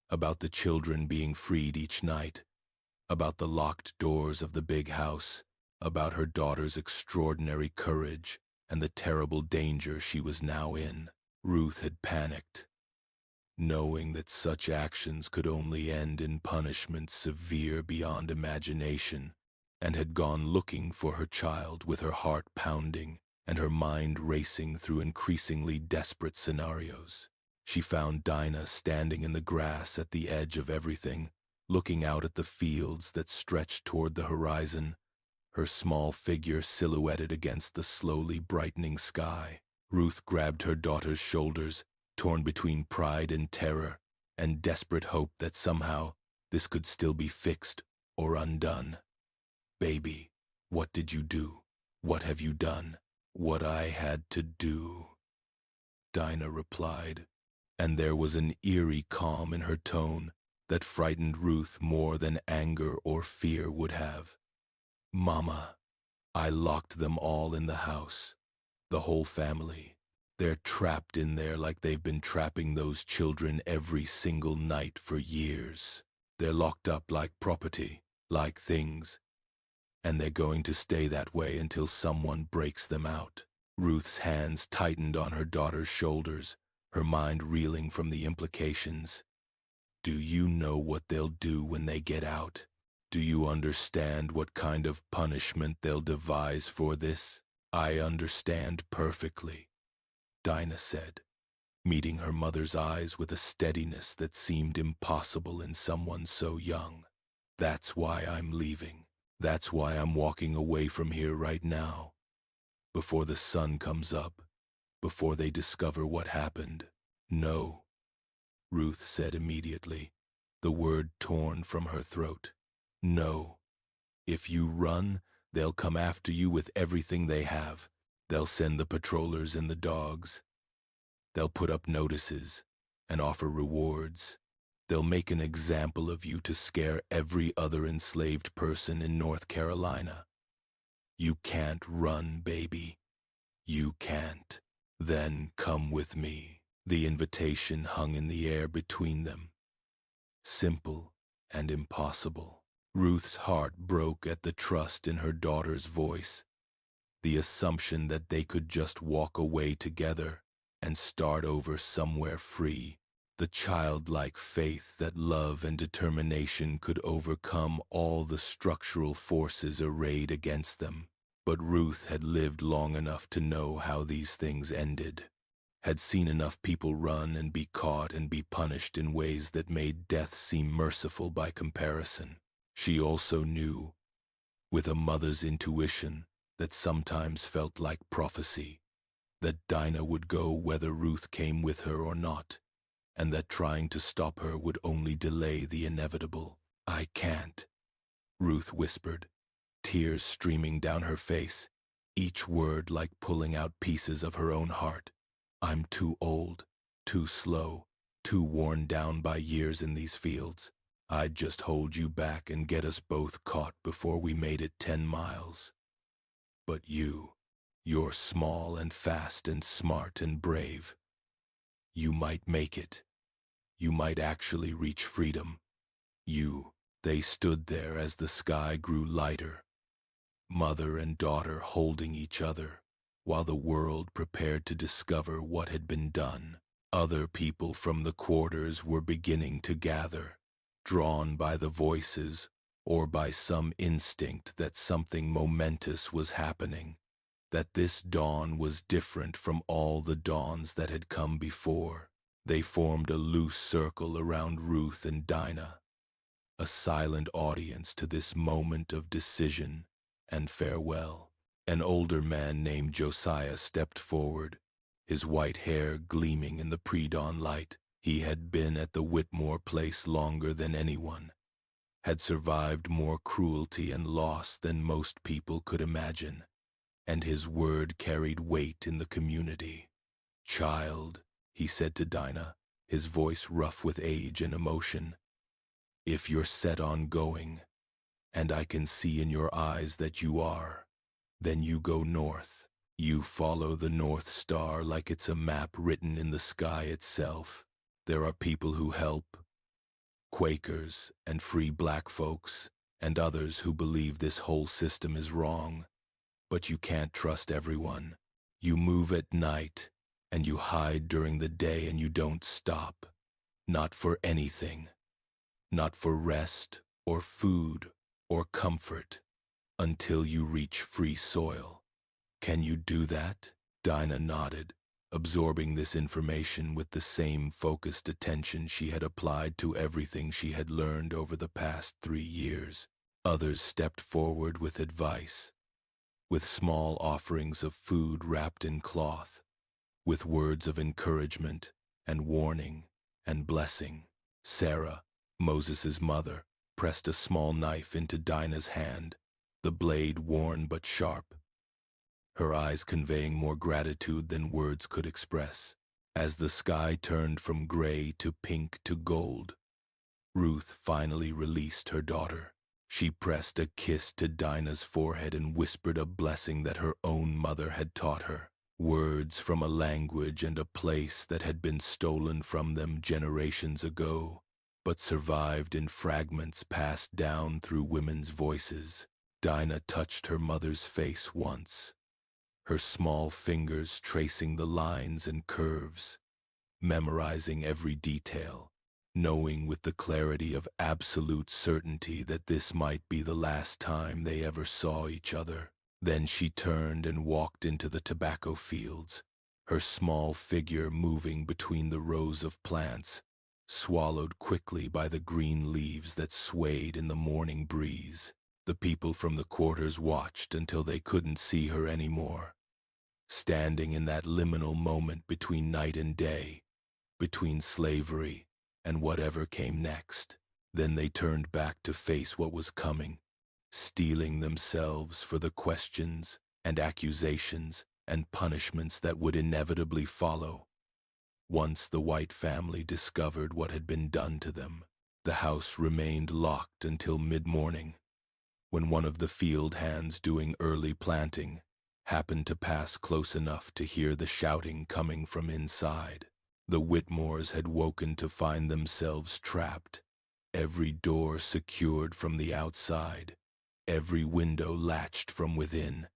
[SPEAKER 1] about the children being freed each night, about the locked doors of the big house, about her daughter's extraordinary courage and the terrible danger she was now in. Ruth had panicked, knowing that such actions could only end in punishment severe beyond imagination, and had gone looking for her child with her heart pounding and her mind racing through increasingly desperate scenarios. She found Dinah standing in the grass at the edge of everything, looking out at the fields that stretched toward the horizon, her small figure silhouetted against the slowly brightening sky. Ruth grabbed her daughter's shoulders, torn between pride and terror, and desperate hope that somehow this could still be fixed or undone. "Baby, what did you do? What have you done?" "What I had to do," Dinah replied, and there was an eerie calm in her tone that frightened Ruth more than anger or fear would have. "Mama, I locked them all in the house, the whole family. They're trapped in there like they've been trapping those children every single night for years. They're locked up like property, like things, and they're going to stay that way until someone breaks them out." Ruth's hands tightened on her daughter's shoulders, her mind reeling from the implications. "Do you know what they'll do when they get out? Do you understand what kind of punishment they'll devise for this?" "I understand perfectly," Dinah said, meeting her mother's eyes with a steadiness that seemed impossible in someone so young. "That's why I'm leaving. That's why I'm walking away from here right now, before the sun comes up, before they discover what happened." "No," Ruth said immediately, the word torn from her throat. "No. If you run, they'll come after you with everything they have. They'll send the patrollers and the dogs. They'll put up notices and offer rewards. They'll make an example of you to scare every other enslaved person in North Carolina. You can't run, baby. You can't." "Then come with me." The invitation hung in the air between them, simple and impossible. Ruth's heart broke at the trust in her daughter's voice, the assumption that they could just walk away together and start over somewhere free, the childlike faith that love and determination could overcome all the structural forces arrayed against them. But Ruth had lived long enough to know how these things ended, had seen enough people run and be caught and be punished in ways that made death seem merciful by comparison. She also knew, with a mother's intuition that sometimes felt like prophecy, that Dinah would go whether Ruth came with her or not, and that trying to stop her would only delay the inevitable. "I can't," Ruth whispered, tears streaming down her face, each word like pulling out pieces of her own heart. "I'm too old, too slow, too worn down by years in these fields. I'd just hold you back and get us both caught before we made it 10 miles. But you're small and fast and smart and brave. You might make it. You might actually reach freedom. They stood there as the sky grew lighter, mother and daughter holding each other, while the world prepared to discover what had been done. Other people from the quarters were beginning to gather, drawn by the voices, or by some instinct that something momentous was happening, that this dawn was different from all the dawns that had come before. They formed a loose circle around Ruth and Dinah, a silent audience to this moment of decision and farewell. An older man named Josiah stepped forward, his white hair gleaming in the pre-dawn light. He had been at the Whitmore place longer than anyone, had survived more cruelty and loss than most people could imagine, and his word carried weight in the community. "Child," he said to Dinah, his voice rough with age and emotion, "if you're set on going, and I can see in your eyes that you are, then you go north. You follow the North Star like it's a map written in the sky itself. There are people who help, Quakers and free black folks, and others who believe this whole system is wrong. But you can't trust everyone. You move at night, and you hide during the day, and you don't stop. Not for anything. Not for rest, or food, or comfort, until you reach free soil. Can you do that?" Dinah nodded, absorbing this information with the same focused attention she had applied to everything she had learned over the past 3 years. Others stepped forward with advice, with small offerings of food wrapped in cloth, with words of encouragement and warning and blessing. Sarah, Moses's mother, pressed a small knife into Dinah's hand, the blade worn but sharp, her eyes conveying more gratitude than words could express. As the sky turned from gray to pink to gold, Ruth finally released her daughter. She pressed a kiss to Dinah's forehead and whispered a blessing that her own mother had taught her, words from a language and a place that had been stolen from them generations ago, but survived in fragments passed down through women's voices. Dinah touched her mother's face once, her small fingers tracing the lines and curves, memorizing every detail, knowing with the clarity of absolute certainty that this might be the last time they ever saw each other. Then she turned and walked into the tobacco fields, her small figure moving between the rows of plants, swallowed quickly by the green leaves that swayed in the morning breeze. The people from the quarters watched until they couldn't see her anymore, standing in that liminal moment between night and day, between slavery and whatever came next. Then they turned back to face what was coming, steeling themselves for the questions and accusations and punishments that would inevitably follow. Once the white family discovered what had been done to them, the house remained locked until mid-morning, when one of the field hands doing early planting happened to pass close enough to hear the shouting coming from inside. The Whitmores had woken to find themselves trapped, every door secured from the outside, every window latched from within,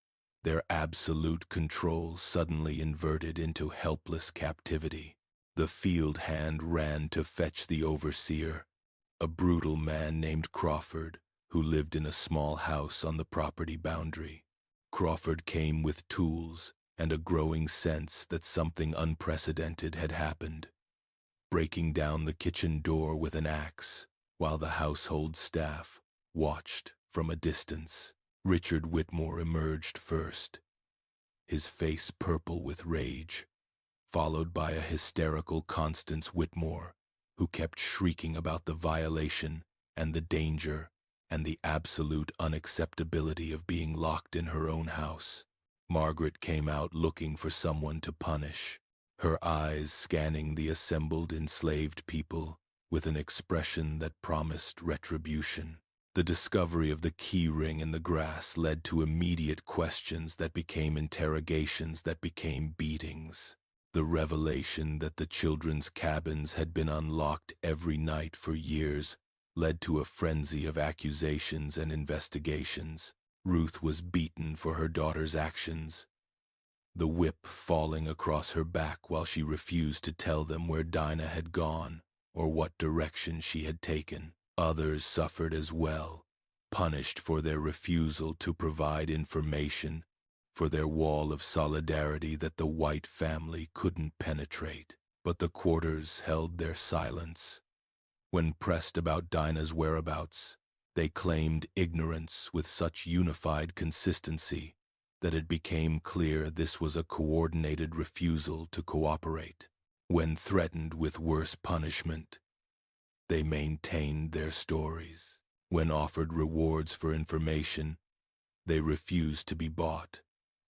[SPEAKER 1] their absolute control suddenly inverted into helpless captivity. The field hand ran to fetch the overseer, a brutal man named Crawford, who lived in a small house on the property boundary. Crawford came with tools and a growing sense that something unprecedented had happened, breaking down the kitchen door with an axe, while the household staff watched from a distance. Richard Whitmore emerged first, his face purple with rage, followed by a hysterical Constance Whitmore, who kept shrieking about the violation and the danger and the absolute unacceptability of being locked in her own house. Margaret came out looking for someone to punish, her eyes scanning the assembled enslaved people with an expression that promised retribution. The discovery of the key ring in the grass led to immediate questions that became interrogations that became beatings. The revelation that the children's cabins had been unlocked every night for years led to a frenzy of accusations and investigations. Ruth was beaten for her daughter's actions, the whip falling across her back while she refused to tell them where Dinah had gone or what direction she had taken. Others suffered as well, punished for their refusal to provide information, for their wall of solidarity that the white family couldn't penetrate. But the quarters held their silence. When pressed about Dinah's whereabouts, they claimed ignorance with such unified consistency that it became clear this was a coordinated refusal to cooperate. When threatened with worse punishment, they maintained their stories. When offered rewards for information, they refused to be bought.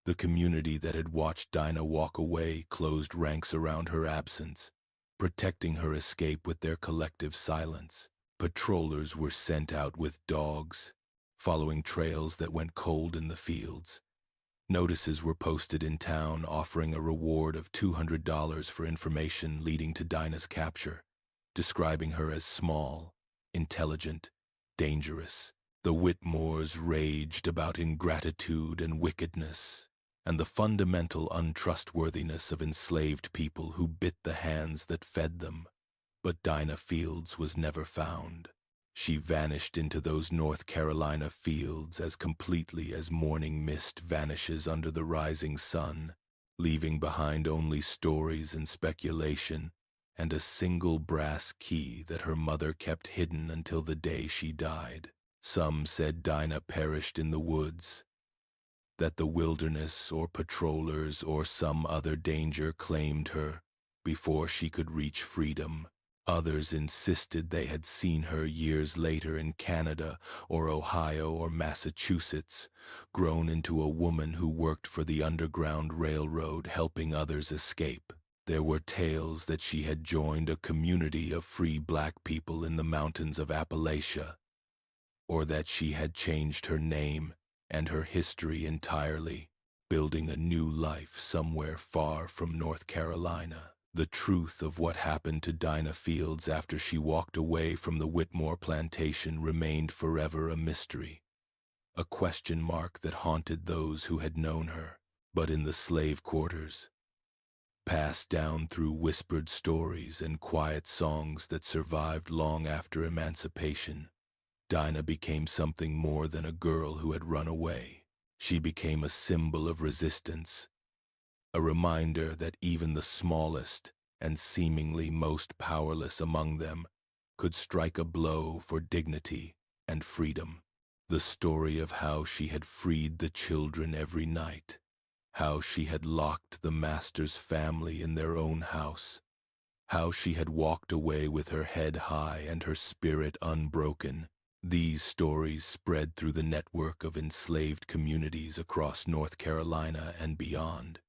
[SPEAKER 1] The community that had watched Dinah walk away closed ranks around her absence, protecting her escape with their collective silence. Patrollers were sent out with dogs, following trails that went cold in the fields. Notices were posted in town offering a reward of $200 for information leading to Dinah's capture, describing her as small, intelligent, dangerous. The Whitmores raged about ingratitude and wickedness, and the fundamental untrustworthiness of enslaved people who bit the hands that fed them. But Dinah Fields was never found. She vanished into those North Carolina fields as completely as morning mist vanishes under the rising sun, leaving behind only stories and speculation, and a single brass key that her mother kept hidden until the day she died. Some said Dinah perished in the woods, that the wilderness or patrollers or some other danger claimed her before she could reach freedom. Others insisted they had seen her years later in Canada or Ohio or Massachusetts, grown into a woman who worked for the Underground Railroad helping others escape. There were tales that she had joined a community of free black people in the mountains of Appalachia, or that she had changed her name and her history entirely, building a new life somewhere far from North Carolina. The truth of what happened to Dinah Fields after she walked away from the Whitmore plantation remained forever a mystery, a question mark that haunted those who had known her. But in the slave quarters, passed down through whispered stories and quiet songs that survived long after emancipation, Dinah became something more than a girl who had run away. She became a symbol of resistance, a reminder that even the smallest and seemingly most powerless among them could strike a blow for dignity and freedom. The story of how she had freed the children every night, how she had locked the master's family in their own house, how she had walked away with her head high and her spirit unbroken. These stories spread through the network of enslaved communities across North Carolina and beyond,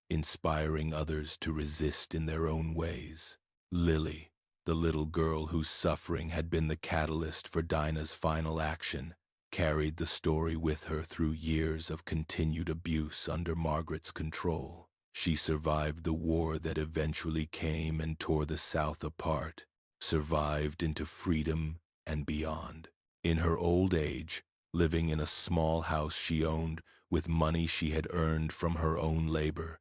[SPEAKER 1] inspiring others to resist in their own ways. Lily, the little girl whose suffering had been the catalyst for Dinah's final action, carried the story with her through years of continued abuse under Margaret's control. She survived the war that eventually came and tore the South apart, survived into freedom and beyond. In her old age, living in a small house she owned with money she had earned from her own labor,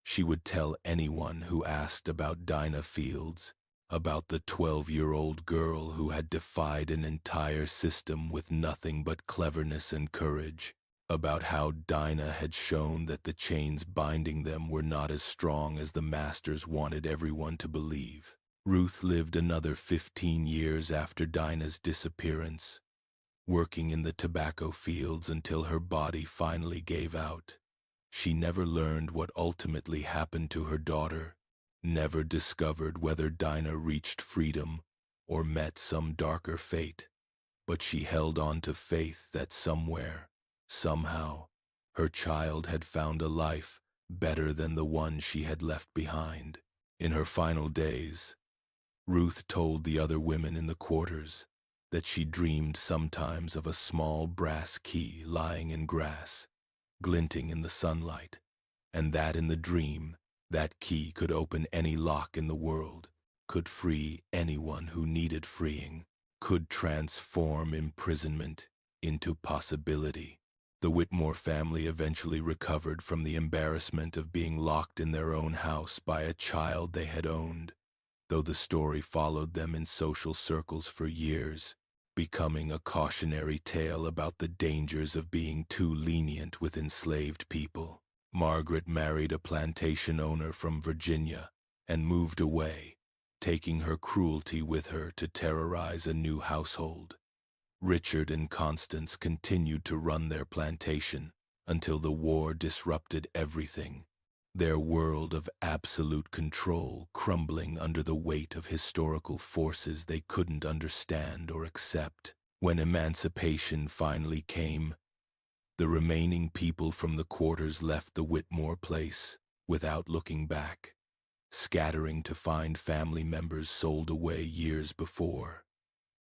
[SPEAKER 1] she would tell anyone who asked about Dinah Fields, about the 12-year-old girl who had defied an entire system with nothing but cleverness and courage, about how Dinah had shown that the chains binding them were not as strong as the masters wanted everyone to believe. Ruth lived another 15 years after Dinah's disappearance, working in the tobacco fields until her body finally gave out. She never learned what ultimately happened to her daughter, never discovered whether Dinah reached freedom or met some darker fate, but she held on to faith that somewhere, somehow, her child had found a life better than the one she had left behind. In her final days, Ruth told the other women in the quarters that she dreamed sometimes of a small brass key lying in grass, glinting in the sunlight, and that in the dream, that key could open any lock in the world, could free anyone who needed freeing, could transform imprisonment into possibility. The Whitmore family eventually recovered from the embarrassment of being locked in their own house by a child they had owned, though the story followed them in social circles for years, becoming a cautionary tale about the dangers of being too lenient with enslaved people. Margaret married a plantation owner from Virginia and moved away, taking her cruelty with her to terrorize a new household. Richard and Constance continued to run their plantation until the war disrupted everything, their world of absolute control crumbling under the weight of historical forces they couldn't understand or accept. When emancipation finally came, the remaining people from the quarters left the Whitmore place without looking back, scattering to find family members sold away years before,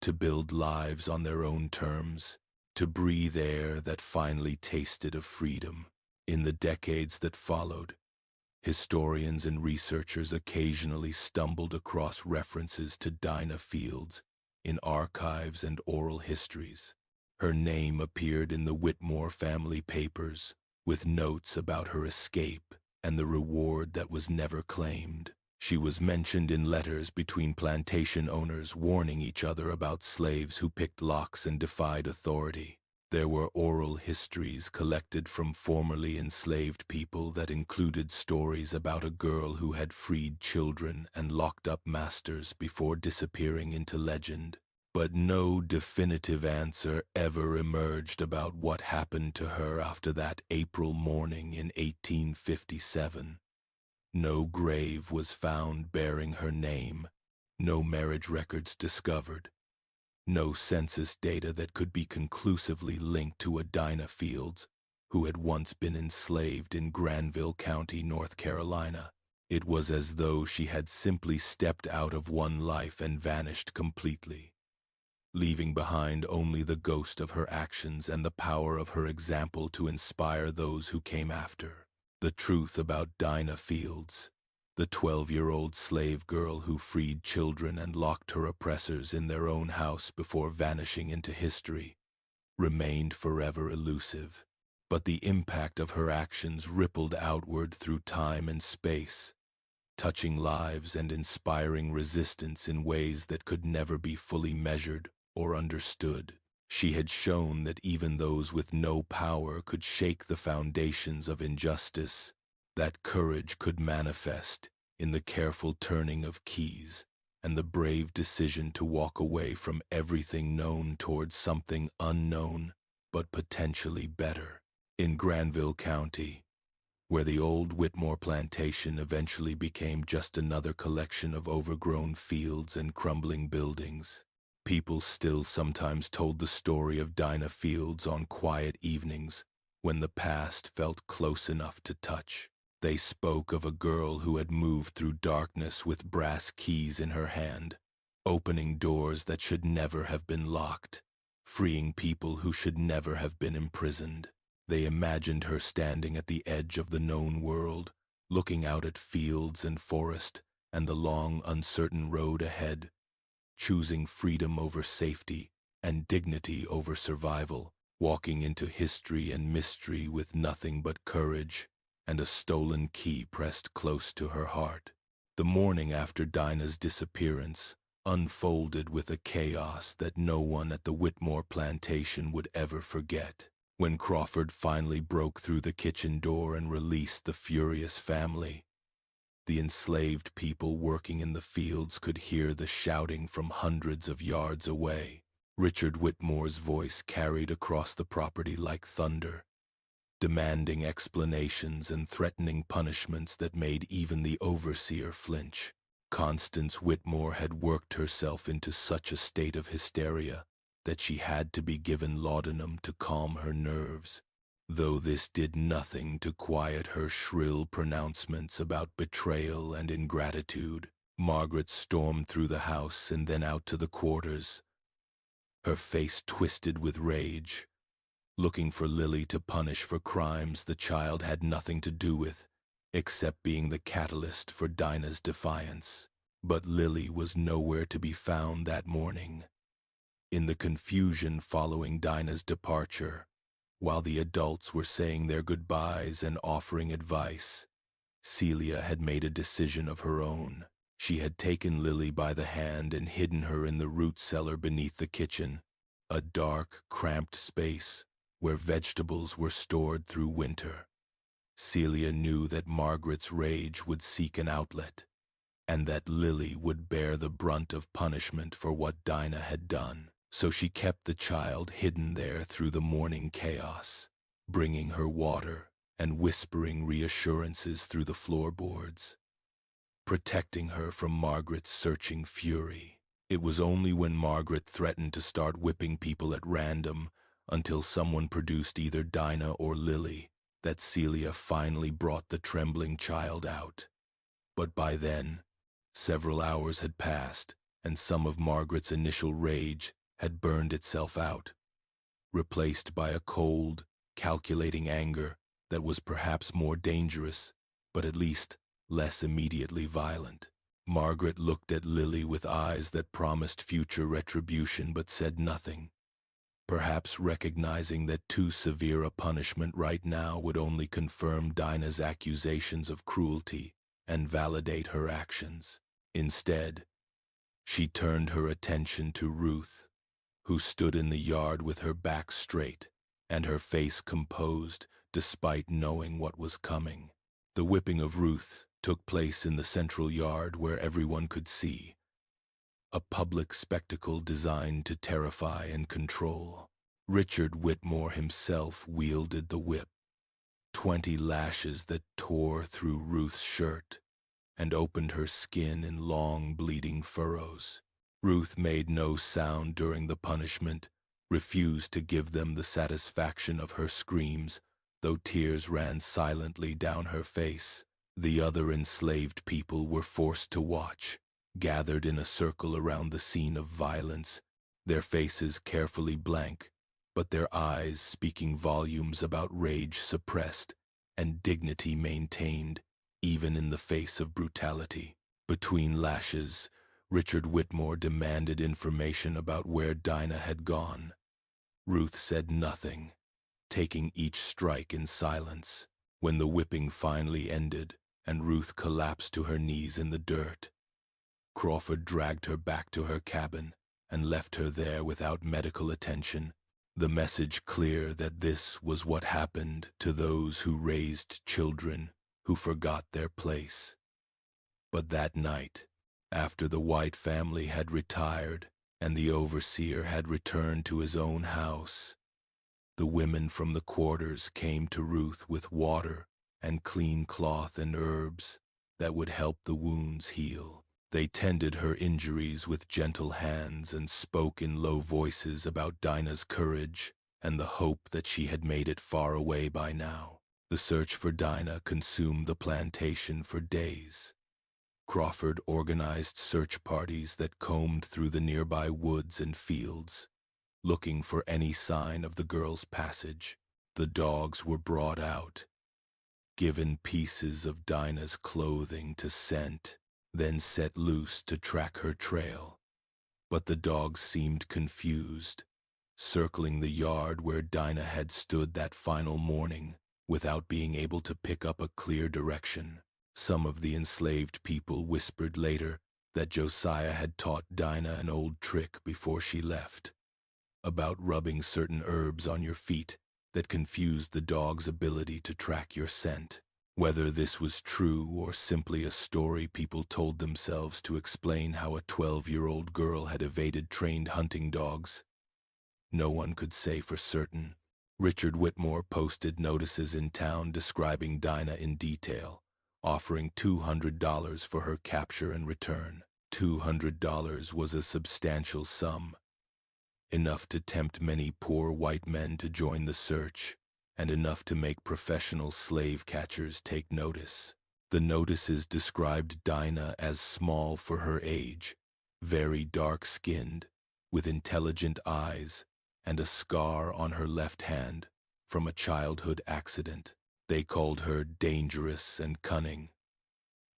[SPEAKER 1] to build lives on their own terms, to breathe air that finally tasted of freedom. In the decades that followed, historians and researchers occasionally stumbled across references to Dinah Fields in archives and oral histories. Her name appeared in the Whitmore family papers, with notes about her escape and the reward that was never claimed. She was mentioned in letters between plantation owners warning each other about slaves who picked locks and defied authority. There were oral histories collected from formerly enslaved people that included stories about a girl who had freed children and locked up masters before disappearing into legend. But no definitive answer ever emerged about what happened to her after that April morning in 1857. No grave was found bearing her name, no marriage records discovered, no census data that could be conclusively linked to a Dinah Fields who had once been enslaved in Granville County, North Carolina. It was as though she had simply stepped out of one life and vanished completely, leaving behind only the ghost of her actions and the power of her example to inspire those who came after. The truth about Dinah Fields, the 12-year-old slave girl who freed children and locked her oppressors in their own house before vanishing into history, remained forever elusive. But the impact of her actions rippled outward through time and space, touching lives and inspiring resistance in ways that could never be fully measured or understood. She had shown that even those with no power could shake the foundations of injustice, that courage could manifest in the careful turning of keys and the brave decision to walk away from everything known towards something unknown but potentially better. In Granville County, where the old Whitmore plantation eventually became just another collection of overgrown fields and crumbling buildings, people still sometimes told the story of Dinah Fields on quiet evenings when the past felt close enough to touch. They spoke of a girl who had moved through darkness with brass keys in her hand, opening doors that should never have been locked, freeing people who should never have been imprisoned. They imagined her standing at the edge of the known world, looking out at fields and forest and the long, uncertain road ahead, choosing freedom over safety and dignity over survival, walking into history and mystery with nothing but courage and a stolen key pressed close to her heart. The morning after Dinah's disappearance unfolded with a chaos that no one at the Whitmore plantation would ever forget. When Crawford finally broke through the kitchen door and released the furious family, the enslaved people working in the fields could hear the shouting from hundreds of yards away. Richard Whitmore's voice carried across the property like thunder, demanding explanations and threatening punishments that made even the overseer flinch. Constance Whitmore had worked herself into such a state of hysteria that she had to be given laudanum to calm her nerves, though this did nothing to quiet her shrill pronouncements about betrayal and ingratitude. Margaret stormed through the house and then out to the quarters, her face twisted with rage, looking for Lily to punish for crimes the child had nothing to do with, except being the catalyst for Dinah's defiance. But Lily was nowhere to be found that morning. In the confusion following Dinah's departure, while the adults were saying their goodbyes and offering advice, Celia had made a decision of her own. She had taken Lily by the hand and hidden her in the root cellar beneath the kitchen, a dark, cramped space where vegetables were stored through winter. Celia knew that Margaret's rage would seek an outlet, and that Lily would bear the brunt of punishment for what Dinah had done. So she kept the child hidden there through the morning chaos, bringing her water and whispering reassurances through the floorboards, protecting her from Margaret's searching fury. It was only when Margaret threatened to start whipping people at random until someone produced either Dinah or Lily that Celia finally brought the trembling child out. But by then, several hours had passed, and some of Margaret's initial rage had burned itself out, replaced by a cold, calculating anger that was perhaps more dangerous, but at least less immediately violent. Margaret looked at Lily with eyes that promised future retribution but said nothing, perhaps recognizing that too severe a punishment right now would only confirm Dinah's accusations of cruelty and validate her actions. Instead, she turned her attention to Ruth, who stood in the yard with her back straight and her face composed despite knowing what was coming. The whipping of Ruth took place in the central yard where everyone could see, a public spectacle designed to terrify and control. Richard Whitmore himself wielded the whip, 20 lashes that tore through Ruth's shirt and opened her skin in long, bleeding furrows. Ruth made no sound during the punishment, refused to give them the satisfaction of her screams, though tears ran silently down her face. The other enslaved people were forced to watch, gathered in a circle around the scene of violence, their faces carefully blank, but their eyes speaking volumes about rage suppressed and dignity maintained, even in the face of brutality. Between lashes, Richard Whitmore demanded information about where Dinah had gone. Ruth said nothing, taking each strike in silence. When the whipping finally ended and Ruth collapsed to her knees in the dirt, Crawford dragged her back to her cabin and left her there without medical attention, the message clear that this was what happened to those who raised children who forgot their place. But that night, after the White family had retired and the overseer had returned to his own house, the women from the quarters came to Ruth with water and clean cloth and herbs that would help the wounds heal. They tended her injuries with gentle hands and spoke in low voices about Dinah's courage and the hope that she had made it far away by now. The search for Dinah consumed the plantation for days. Crawford organized search parties that combed through the nearby woods and fields, looking for any sign of the girl's passage. The dogs were brought out, given pieces of Dinah's clothing to scent, then set loose to track her trail. But the dogs seemed confused, circling the yard where Dinah had stood that final morning without being able to pick up a clear direction. Some of the enslaved people whispered later that Josiah had taught Dinah an old trick before she left, about rubbing certain herbs on your feet that confused the dog's ability to track your scent. Whether this was true or simply a story people told themselves to explain how a 12-year-old girl had evaded trained hunting dogs, no one could say for certain. Richard Whitmore posted notices in town describing Dinah in detail, offering $200 for her capture and return. $200 was a substantial sum, enough to tempt many poor white men to join the search, and enough to make professional slave catchers take notice. The notices described Dinah as small for her age, very dark-skinned, with intelligent eyes, and a scar on her left hand from a childhood accident. They called her dangerous and cunning,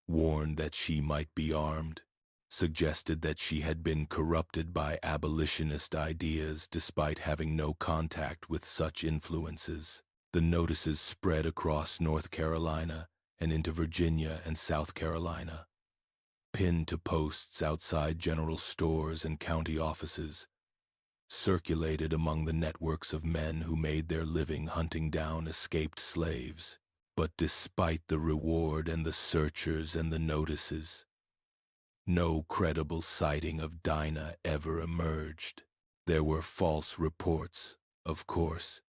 [SPEAKER 1] warned that she might be armed, suggested that she had been corrupted by abolitionist ideas despite having no contact with such influences. The notices spread across North Carolina and into Virginia and South Carolina, pinned to posts outside general stores and county offices, circulated among the networks of men who made their living hunting down escaped slaves. But despite the reward and the searchers and the notices, no credible sighting of Dinah ever emerged. There were false reports, of course,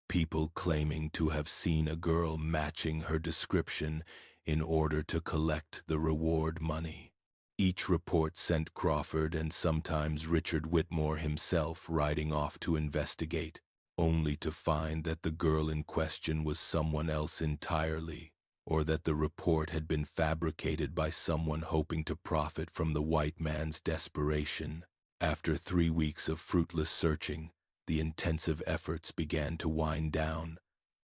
[SPEAKER 1] people claiming to have seen a girl matching her description in order to collect the reward money. Each report sent Crawford and sometimes Richard Whitmore himself riding off to investigate, only to find that the girl in question was someone else entirely, or that the report had been fabricated by someone hoping to profit from the white man's desperation. After 3 weeks of fruitless searching, the intensive efforts began to wind down,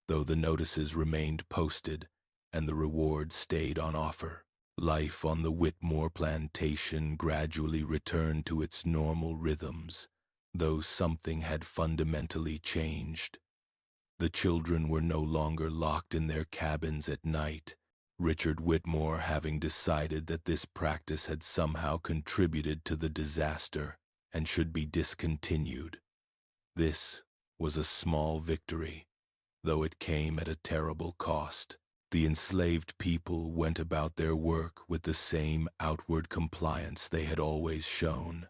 [SPEAKER 1] though the notices remained posted and the reward stayed on offer. Life on the Whitmore plantation gradually returned to its normal rhythms, though something had fundamentally changed. The children were no longer locked in their cabins at night, Richard Whitmore having decided that this practice had somehow contributed to the disaster and should be discontinued. This was a small victory, though it came at a terrible cost. The enslaved people went about their work with the same outward compliance they had always shown.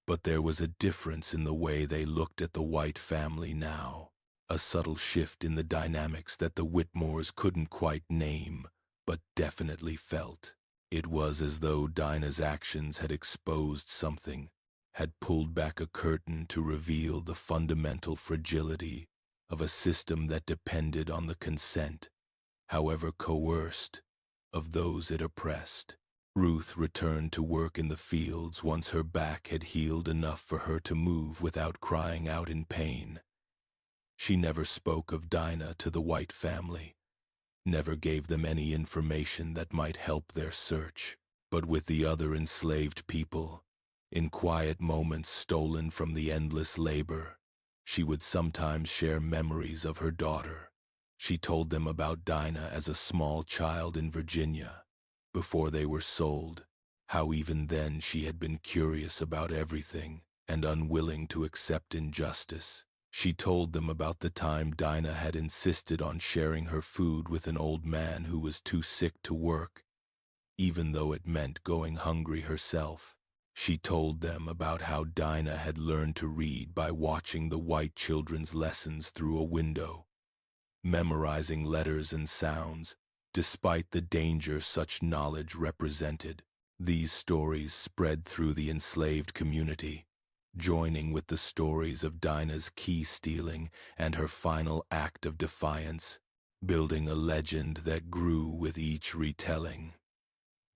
[SPEAKER 1] But there was a difference in the way they looked at the white family now, a subtle shift in the dynamics that the Whitmores couldn't quite name, but definitely felt. It was as though Dinah's actions had exposed something, had pulled back a curtain to reveal the fundamental fragility of a system that depended on the consent, however coerced, of those it oppressed. Ruth returned to work in the fields once her back had healed enough for her to move without crying out in pain. She never spoke of Dinah to the white family, never gave them any information that might help their search. But with the other enslaved people, in quiet moments stolen from the endless labor, she would sometimes share memories of her daughter. She told them about Dinah as a small child in Virginia, before they were sold, how even then she had been curious about everything and unwilling to accept injustice. She told them about the time Dinah had insisted on sharing her food with an old man who was too sick to work, even though it meant going hungry herself. She told them about how Dinah had learned to read by watching the white children's lessons through a window, memorizing letters and sounds, despite the danger such knowledge represented. These stories spread through the enslaved community, joining with the stories of Dinah's key stealing and her final act of defiance, building a legend that grew with each retelling.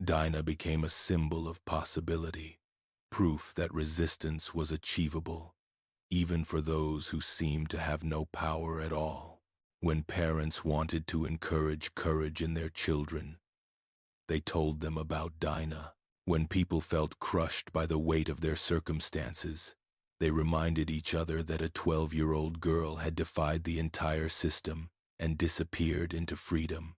[SPEAKER 1] Dinah became a symbol of possibility, proof that resistance was achievable, even for those who seemed to have no power at all. When parents wanted to encourage courage in their children, they told them about Dinah. When people felt crushed by the weight of their circumstances, they reminded each other that a 12-year-old girl had defied the entire system and disappeared into freedom.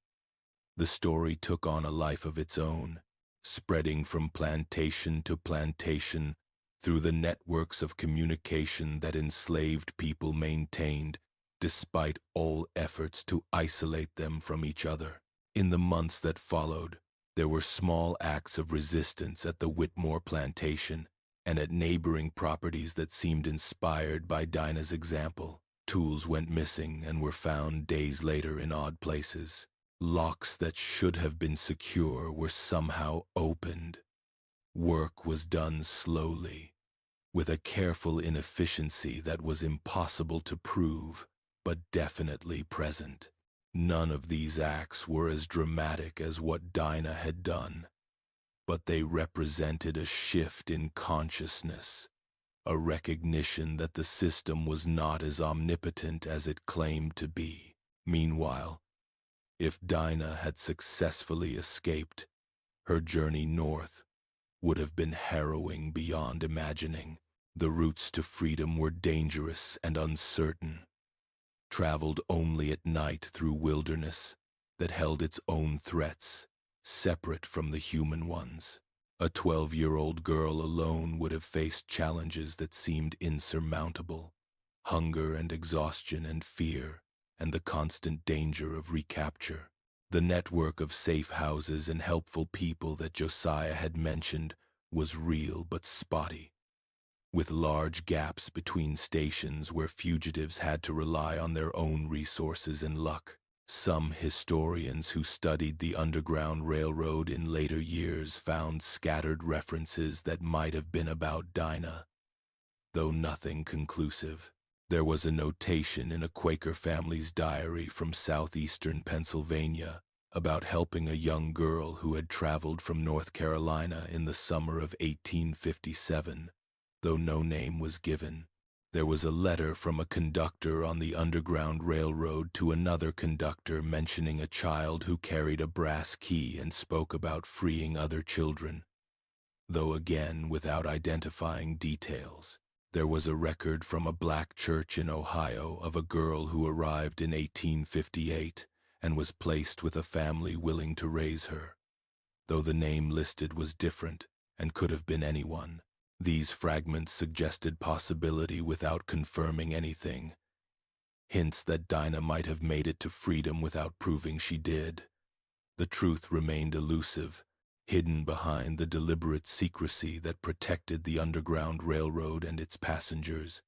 [SPEAKER 1] The story took on a life of its own, spreading from plantation to plantation through the networks of communication that enslaved people maintained despite all efforts to isolate them from each other. In the months that followed, there were small acts of resistance at the Whitmore plantation and at neighboring properties that seemed inspired by Dinah's example. Tools went missing and were found days later in odd places. Locks that should have been secure were somehow opened. Work was done slowly, with a careful inefficiency that was impossible to prove, but definitely present. None of these acts were as dramatic as what Dinah had done, but they represented a shift in consciousness, a recognition that the system was not as omnipotent as it claimed to be. Meanwhile, if Dinah had successfully escaped, her journey north would have been harrowing beyond imagining. The routes to freedom were dangerous and uncertain, traveled only at night through wilderness that held its own threats, separate from the human ones. A 12-year-old girl alone would have faced challenges that seemed insurmountable: hunger and exhaustion and fear, and the constant danger of recapture. The network of safe houses and helpful people that Josiah had mentioned was real but spotty, with large gaps between stations where fugitives had to rely on their own resources and luck. Some historians who studied the Underground Railroad in later years found scattered references that might have been about Dinah, though nothing conclusive. There was a notation in a Quaker family's diary from southeastern Pennsylvania about helping a young girl who had traveled from North Carolina in the summer of 1857, though no name was given. There was a letter from a conductor on the Underground Railroad to another conductor mentioning a child who carried a brass key and spoke about freeing other children, though again without identifying details. There was a record from a black church in Ohio of a girl who arrived in 1858 and was placed with a family willing to raise her, though the name listed was different and could have been anyone. These fragments suggested possibility without confirming anything, hints that Dinah might have made it to freedom without proving she did. The truth remained elusive, hidden behind the deliberate secrecy that protected the Underground Railroad and its passengers.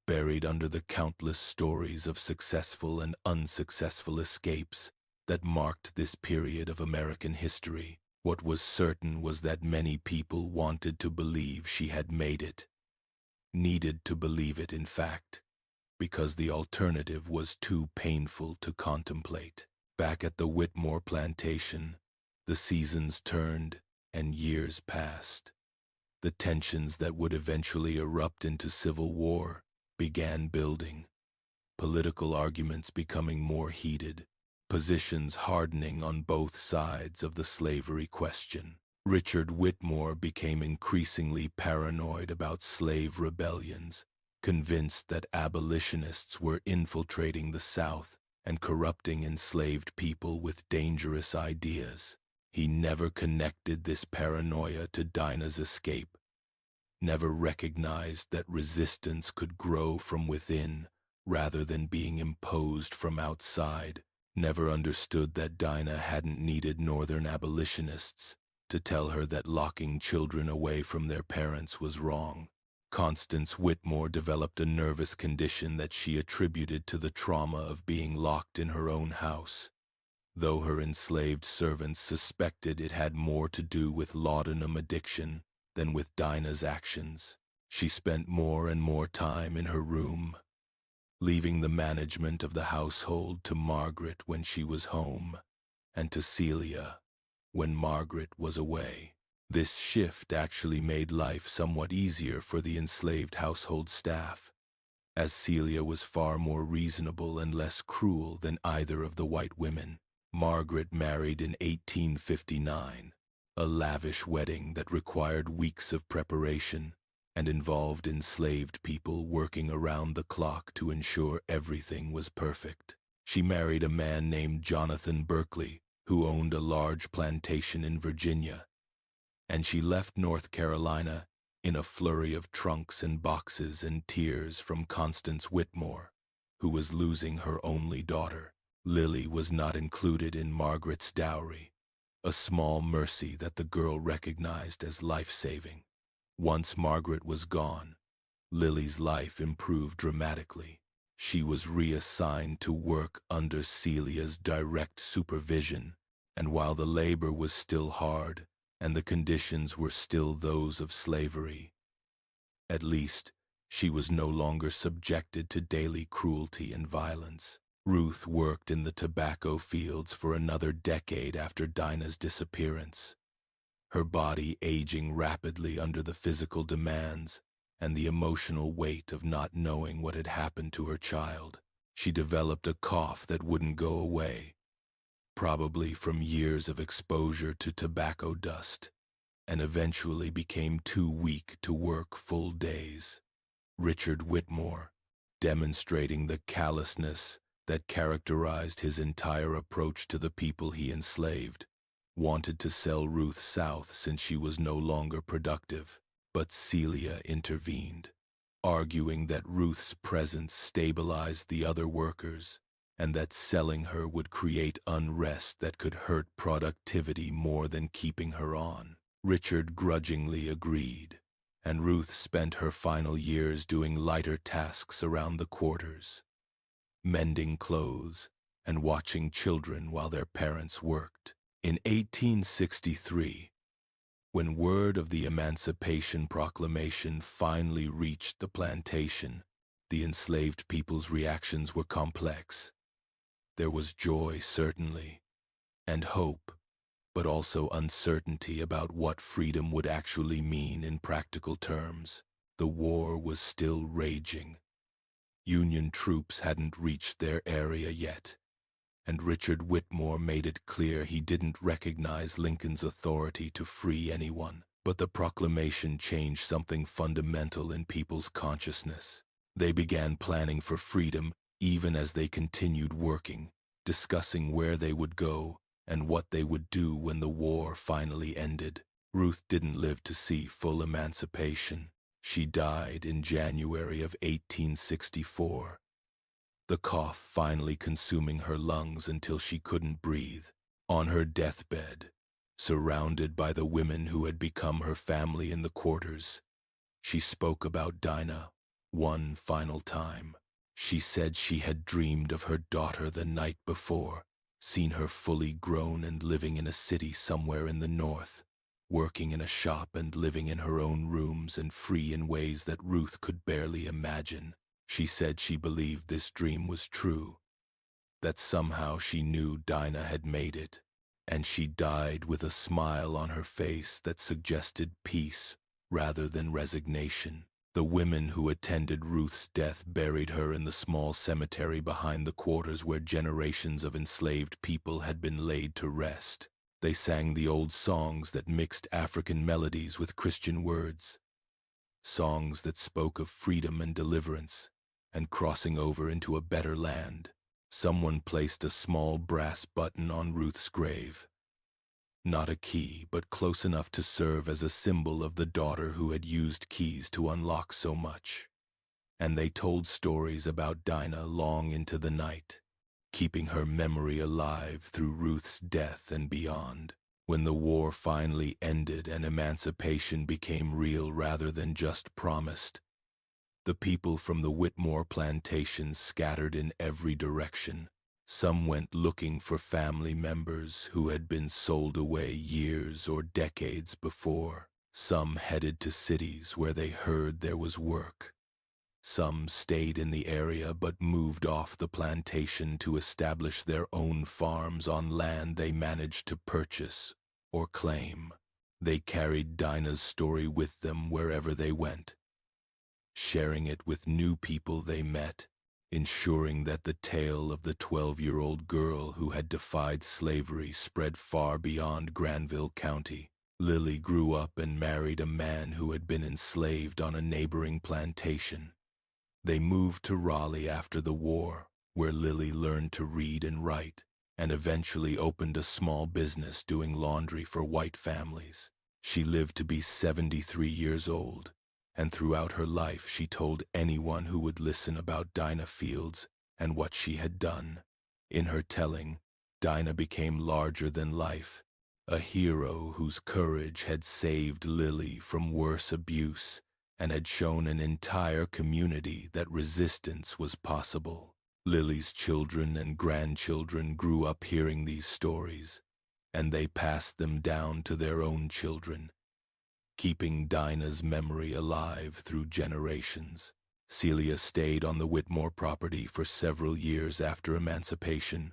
[SPEAKER 1] Buried under the countless stories of successful and unsuccessful escapes that marked this period of American history, what was certain was that many people wanted to believe she had made it. Needed to believe it, in fact, because the alternative was too painful to contemplate. Back at the Whitmore plantation, the seasons turned and years passed. The tensions that would eventually erupt into civil war began building, political arguments becoming more heated, positions hardening on both sides of the slavery question. Richard Whitmore became increasingly paranoid about slave rebellions, convinced that abolitionists were infiltrating the South and corrupting enslaved people with dangerous ideas. He never connected this paranoia to Dinah's escape, never recognized that resistance could grow from within rather than being imposed from outside, never understood that Dinah hadn't needed Northern abolitionists to tell her that locking children away from their parents was wrong. Constance Whitmore developed a nervous condition that she attributed to the trauma of being locked in her own house, though her enslaved servants suspected it had more to do with laudanum addiction than with Dinah's actions. She spent more and more time in her room, leaving the management of the household to Margaret when she was home, and to Celia when Margaret was away. This shift actually made life somewhat easier for the enslaved household staff, as Celia was far more reasonable and less cruel than either of the white women. Margaret married in 1859, a lavish wedding that required weeks of preparation and involved enslaved people working around the clock to ensure everything was perfect. She married a man named Jonathan Berkeley, who owned a large plantation in Virginia, and she left North Carolina in a flurry of trunks and boxes and tears from Constance Whitmore, who was losing her only daughter. Lily was not included in Margaret's dowry, a small mercy that the girl recognized as life-saving. Once Margaret was gone, Lily's life improved dramatically. She was reassigned to work under Celia's direct supervision, and while the labor was still hard and the conditions were still those of slavery, at least she was no longer subjected to daily cruelty and violence. Ruth worked in the tobacco fields for another decade after Dinah's disappearance, her body aging rapidly under the physical demands and the emotional weight of not knowing what had happened to her child. She developed a cough that wouldn't go away, probably from years of exposure to tobacco dust, and eventually became too weak to work full days. Richard Whitmore, demonstrating the callousness that characterized his entire approach to the people he enslaved, wanted to sell Ruth south since she was no longer productive, but Celia intervened, arguing that Ruth's presence stabilized the other workers and that selling her would create unrest that could hurt productivity more than keeping her on. Richard grudgingly agreed, and Ruth spent her final years doing lighter tasks around the quarters, mending clothes and watching children while their parents worked. In 1863, when word of the Emancipation Proclamation finally reached the plantation, the enslaved people's reactions were complex. There was joy, certainly, and hope, but also uncertainty about what freedom would actually mean in practical terms. The war was still raging. Union troops hadn't reached their area yet, and Richard Whitmore made it clear he didn't recognize Lincoln's authority to free anyone. But the proclamation changed something fundamental in people's consciousness. They began planning for freedom even as they continued working, discussing where they would go and what they would do when the war finally ended. Ruth didn't live to see full emancipation. She died in January of 1864, the cough finally consuming her lungs until she couldn't breathe. On her deathbed, surrounded by the women who had become her family in the quarters, she spoke about Dinah one final time. She said she had dreamed of her daughter the night before, seen her fully grown and living in a city somewhere in the north, working in a shop and living in her own rooms and free in ways that Ruth could barely imagine. She said she believed this dream was true, that somehow she knew Dinah had made it, and she died with a smile on her face that suggested peace rather than resignation. The women who attended Ruth's death buried her in the small cemetery behind the quarters where generations of enslaved people had been laid to rest. They sang the old songs that mixed African melodies with Christian words, songs that spoke of freedom and deliverance and crossing over into a better land. Someone placed a small brass button on Ruth's grave. Not a key, but close enough to serve as a symbol of the daughter who had used keys to unlock so much. And they told stories about Dinah long into the night, keeping her memory alive through Ruth's death and beyond. When the war finally ended and emancipation became real rather than just promised, the people from the Whitmore plantations scattered in every direction. Some went looking for family members who had been sold away years or decades before. Some headed to cities where they heard there was work. Some stayed in the area but moved off the plantation to establish their own farms on land they managed to purchase or claim. They carried Dinah's story with them wherever they went, sharing it with new people they met, ensuring that the tale of the 12-year-old girl who had defied slavery spread far beyond Granville County. Lily grew up and married a man who had been enslaved on a neighboring plantation. They moved to Raleigh after the war, where Lily learned to read and write, and eventually opened a small business doing laundry for white families. She lived to be 73 years old, and throughout her life she told anyone who would listen about Dinah Fields and what she had done. In her telling, Dinah became larger than life, a hero whose courage had saved Lily from worse abuse and had shown an entire community that resistance was possible. Lily's children and grandchildren grew up hearing these stories, and they passed them down to their own children, keeping Dinah's memory alive through generations. Celia stayed on the Whitmore property for several years after emancipation,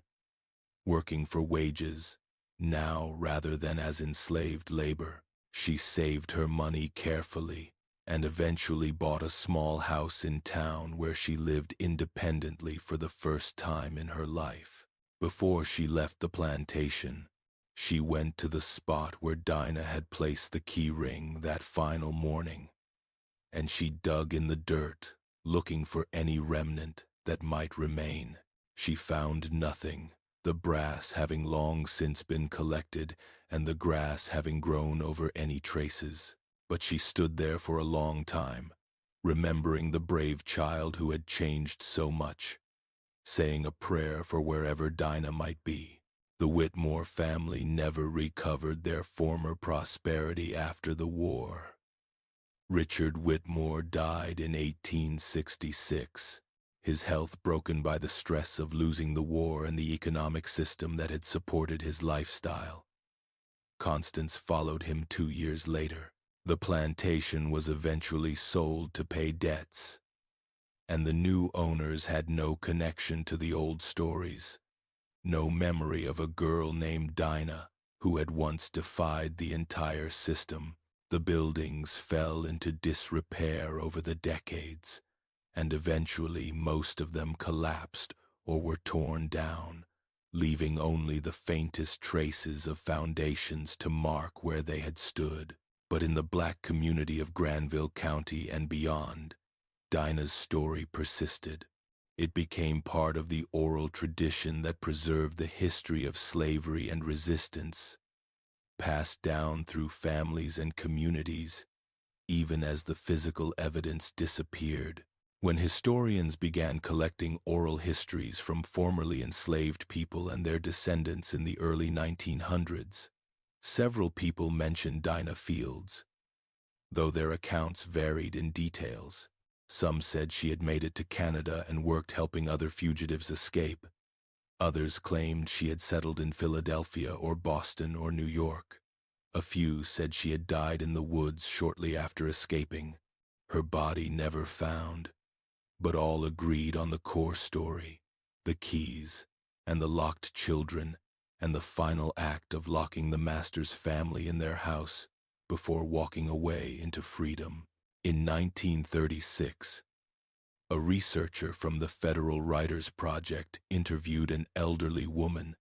[SPEAKER 1] working for wages, now rather than as enslaved labor. She saved her money carefully and eventually bought a small house in town where she lived independently for the first time in her life. Before she left the plantation, she went to the spot where Dinah had placed the key ring that final morning, and she dug in the dirt, looking for any remnant that might remain. She found nothing. the brass having long since been collected and the grass having grown over any traces. But she stood there for a long time, remembering the brave child who had changed so much, saying a prayer for wherever Dinah might be. The Whitmore family never recovered their former prosperity after the war. Richard Whitmore died in 1866, his health broken by the stress of losing the war and the economic system that had supported his lifestyle. Constance followed him 2 years later. The plantation was eventually sold to pay debts, and the new owners had no connection to the old stories, no memory of a girl named Dinah who had once defied the entire system. The buildings fell into disrepair over the decades, and eventually most of them collapsed or were torn down, leaving only the faintest traces of foundations to mark where they had stood. But in the black community of Granville County and beyond, Dinah's story persisted. It became part of the oral tradition that preserved the history of slavery and resistance, passed down through families and communities, even as the physical evidence disappeared. When historians began collecting oral histories from formerly enslaved people and their descendants in the early 1900s, several people mentioned Dinah Fields, though their accounts varied in details. Some said she had made it to Canada and worked helping other fugitives escape. Others claimed she had settled in Philadelphia or Boston or New York. A few said she had died in the woods shortly after escaping, her body never found. But all agreed on the core story, the keys, and the locked children, and the final act of locking the master's family in their house before walking away into freedom. In 1936, a researcher from the Federal Writers Project interviewed an elderly woman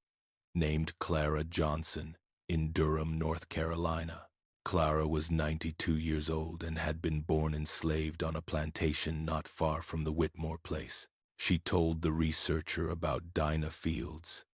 [SPEAKER 1] named Clara Johnson in Durham, North Carolina. Clara was 92 years old and had been born enslaved on a plantation not far from the Whitmore place. She told the researcher about Dinah Fields,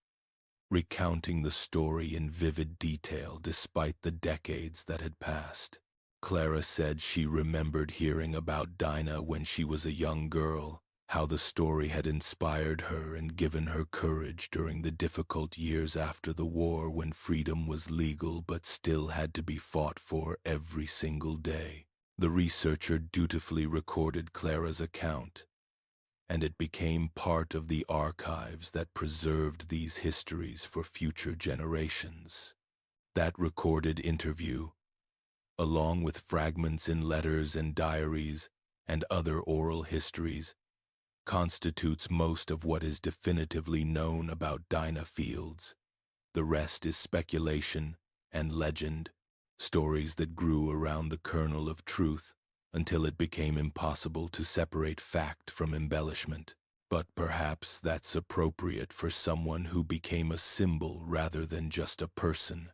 [SPEAKER 1] recounting the story in vivid detail despite the decades that had passed. Clara said she remembered hearing about Dinah when she was a young girl, how the story had inspired her and given her courage during the difficult years after the war when freedom was legal but still had to be fought for every single day. The researcher dutifully recorded Clara's account, and it became part of the archives that preserved these histories for future generations. That recorded interview, along with fragments in letters and diaries and other oral histories, constitutes most of what is definitively known about Dinah Fields. The rest is speculation and legend, stories that grew around the kernel of truth until it became impossible to separate fact from embellishment. But perhaps that's appropriate for someone who became a symbol rather than just a person,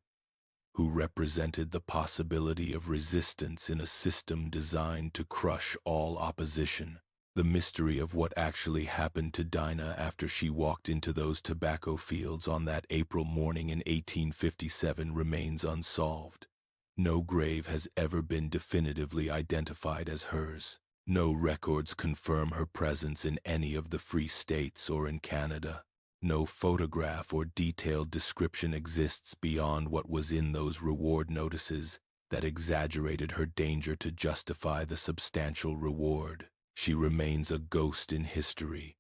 [SPEAKER 1] who represented the possibility of resistance in a system designed to crush all opposition. The mystery of what actually happened to Dinah after she walked into those tobacco fields on that April morning in 1857 remains unsolved. No grave has ever been definitively identified as hers. No records confirm her presence in any of the free states or in Canada. No photograph or detailed description exists beyond what was in those reward notices that exaggerated her danger to justify the substantial reward. She remains a ghost in history,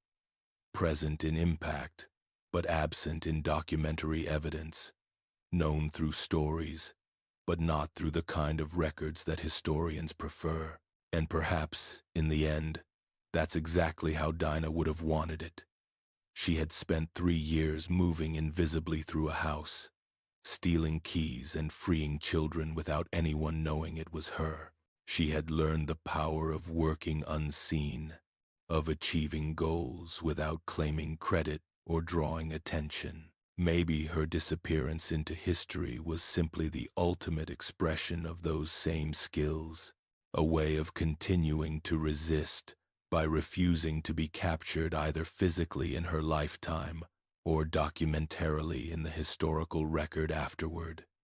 [SPEAKER 1] present in impact, but absent in documentary evidence, known through stories, but not through the kind of records that historians prefer. And perhaps, in the end, that's exactly how Dinah would have wanted it. She had spent 3 years moving invisibly through a house, stealing keys and freeing children without anyone knowing it was her. She had learned the power of working unseen, of achieving goals without claiming credit or drawing attention. Maybe her disappearance into history was simply the ultimate expression of those same skills, a way of continuing to resist by refusing to be captured either physically in her lifetime or documentarily in the historical record afterward.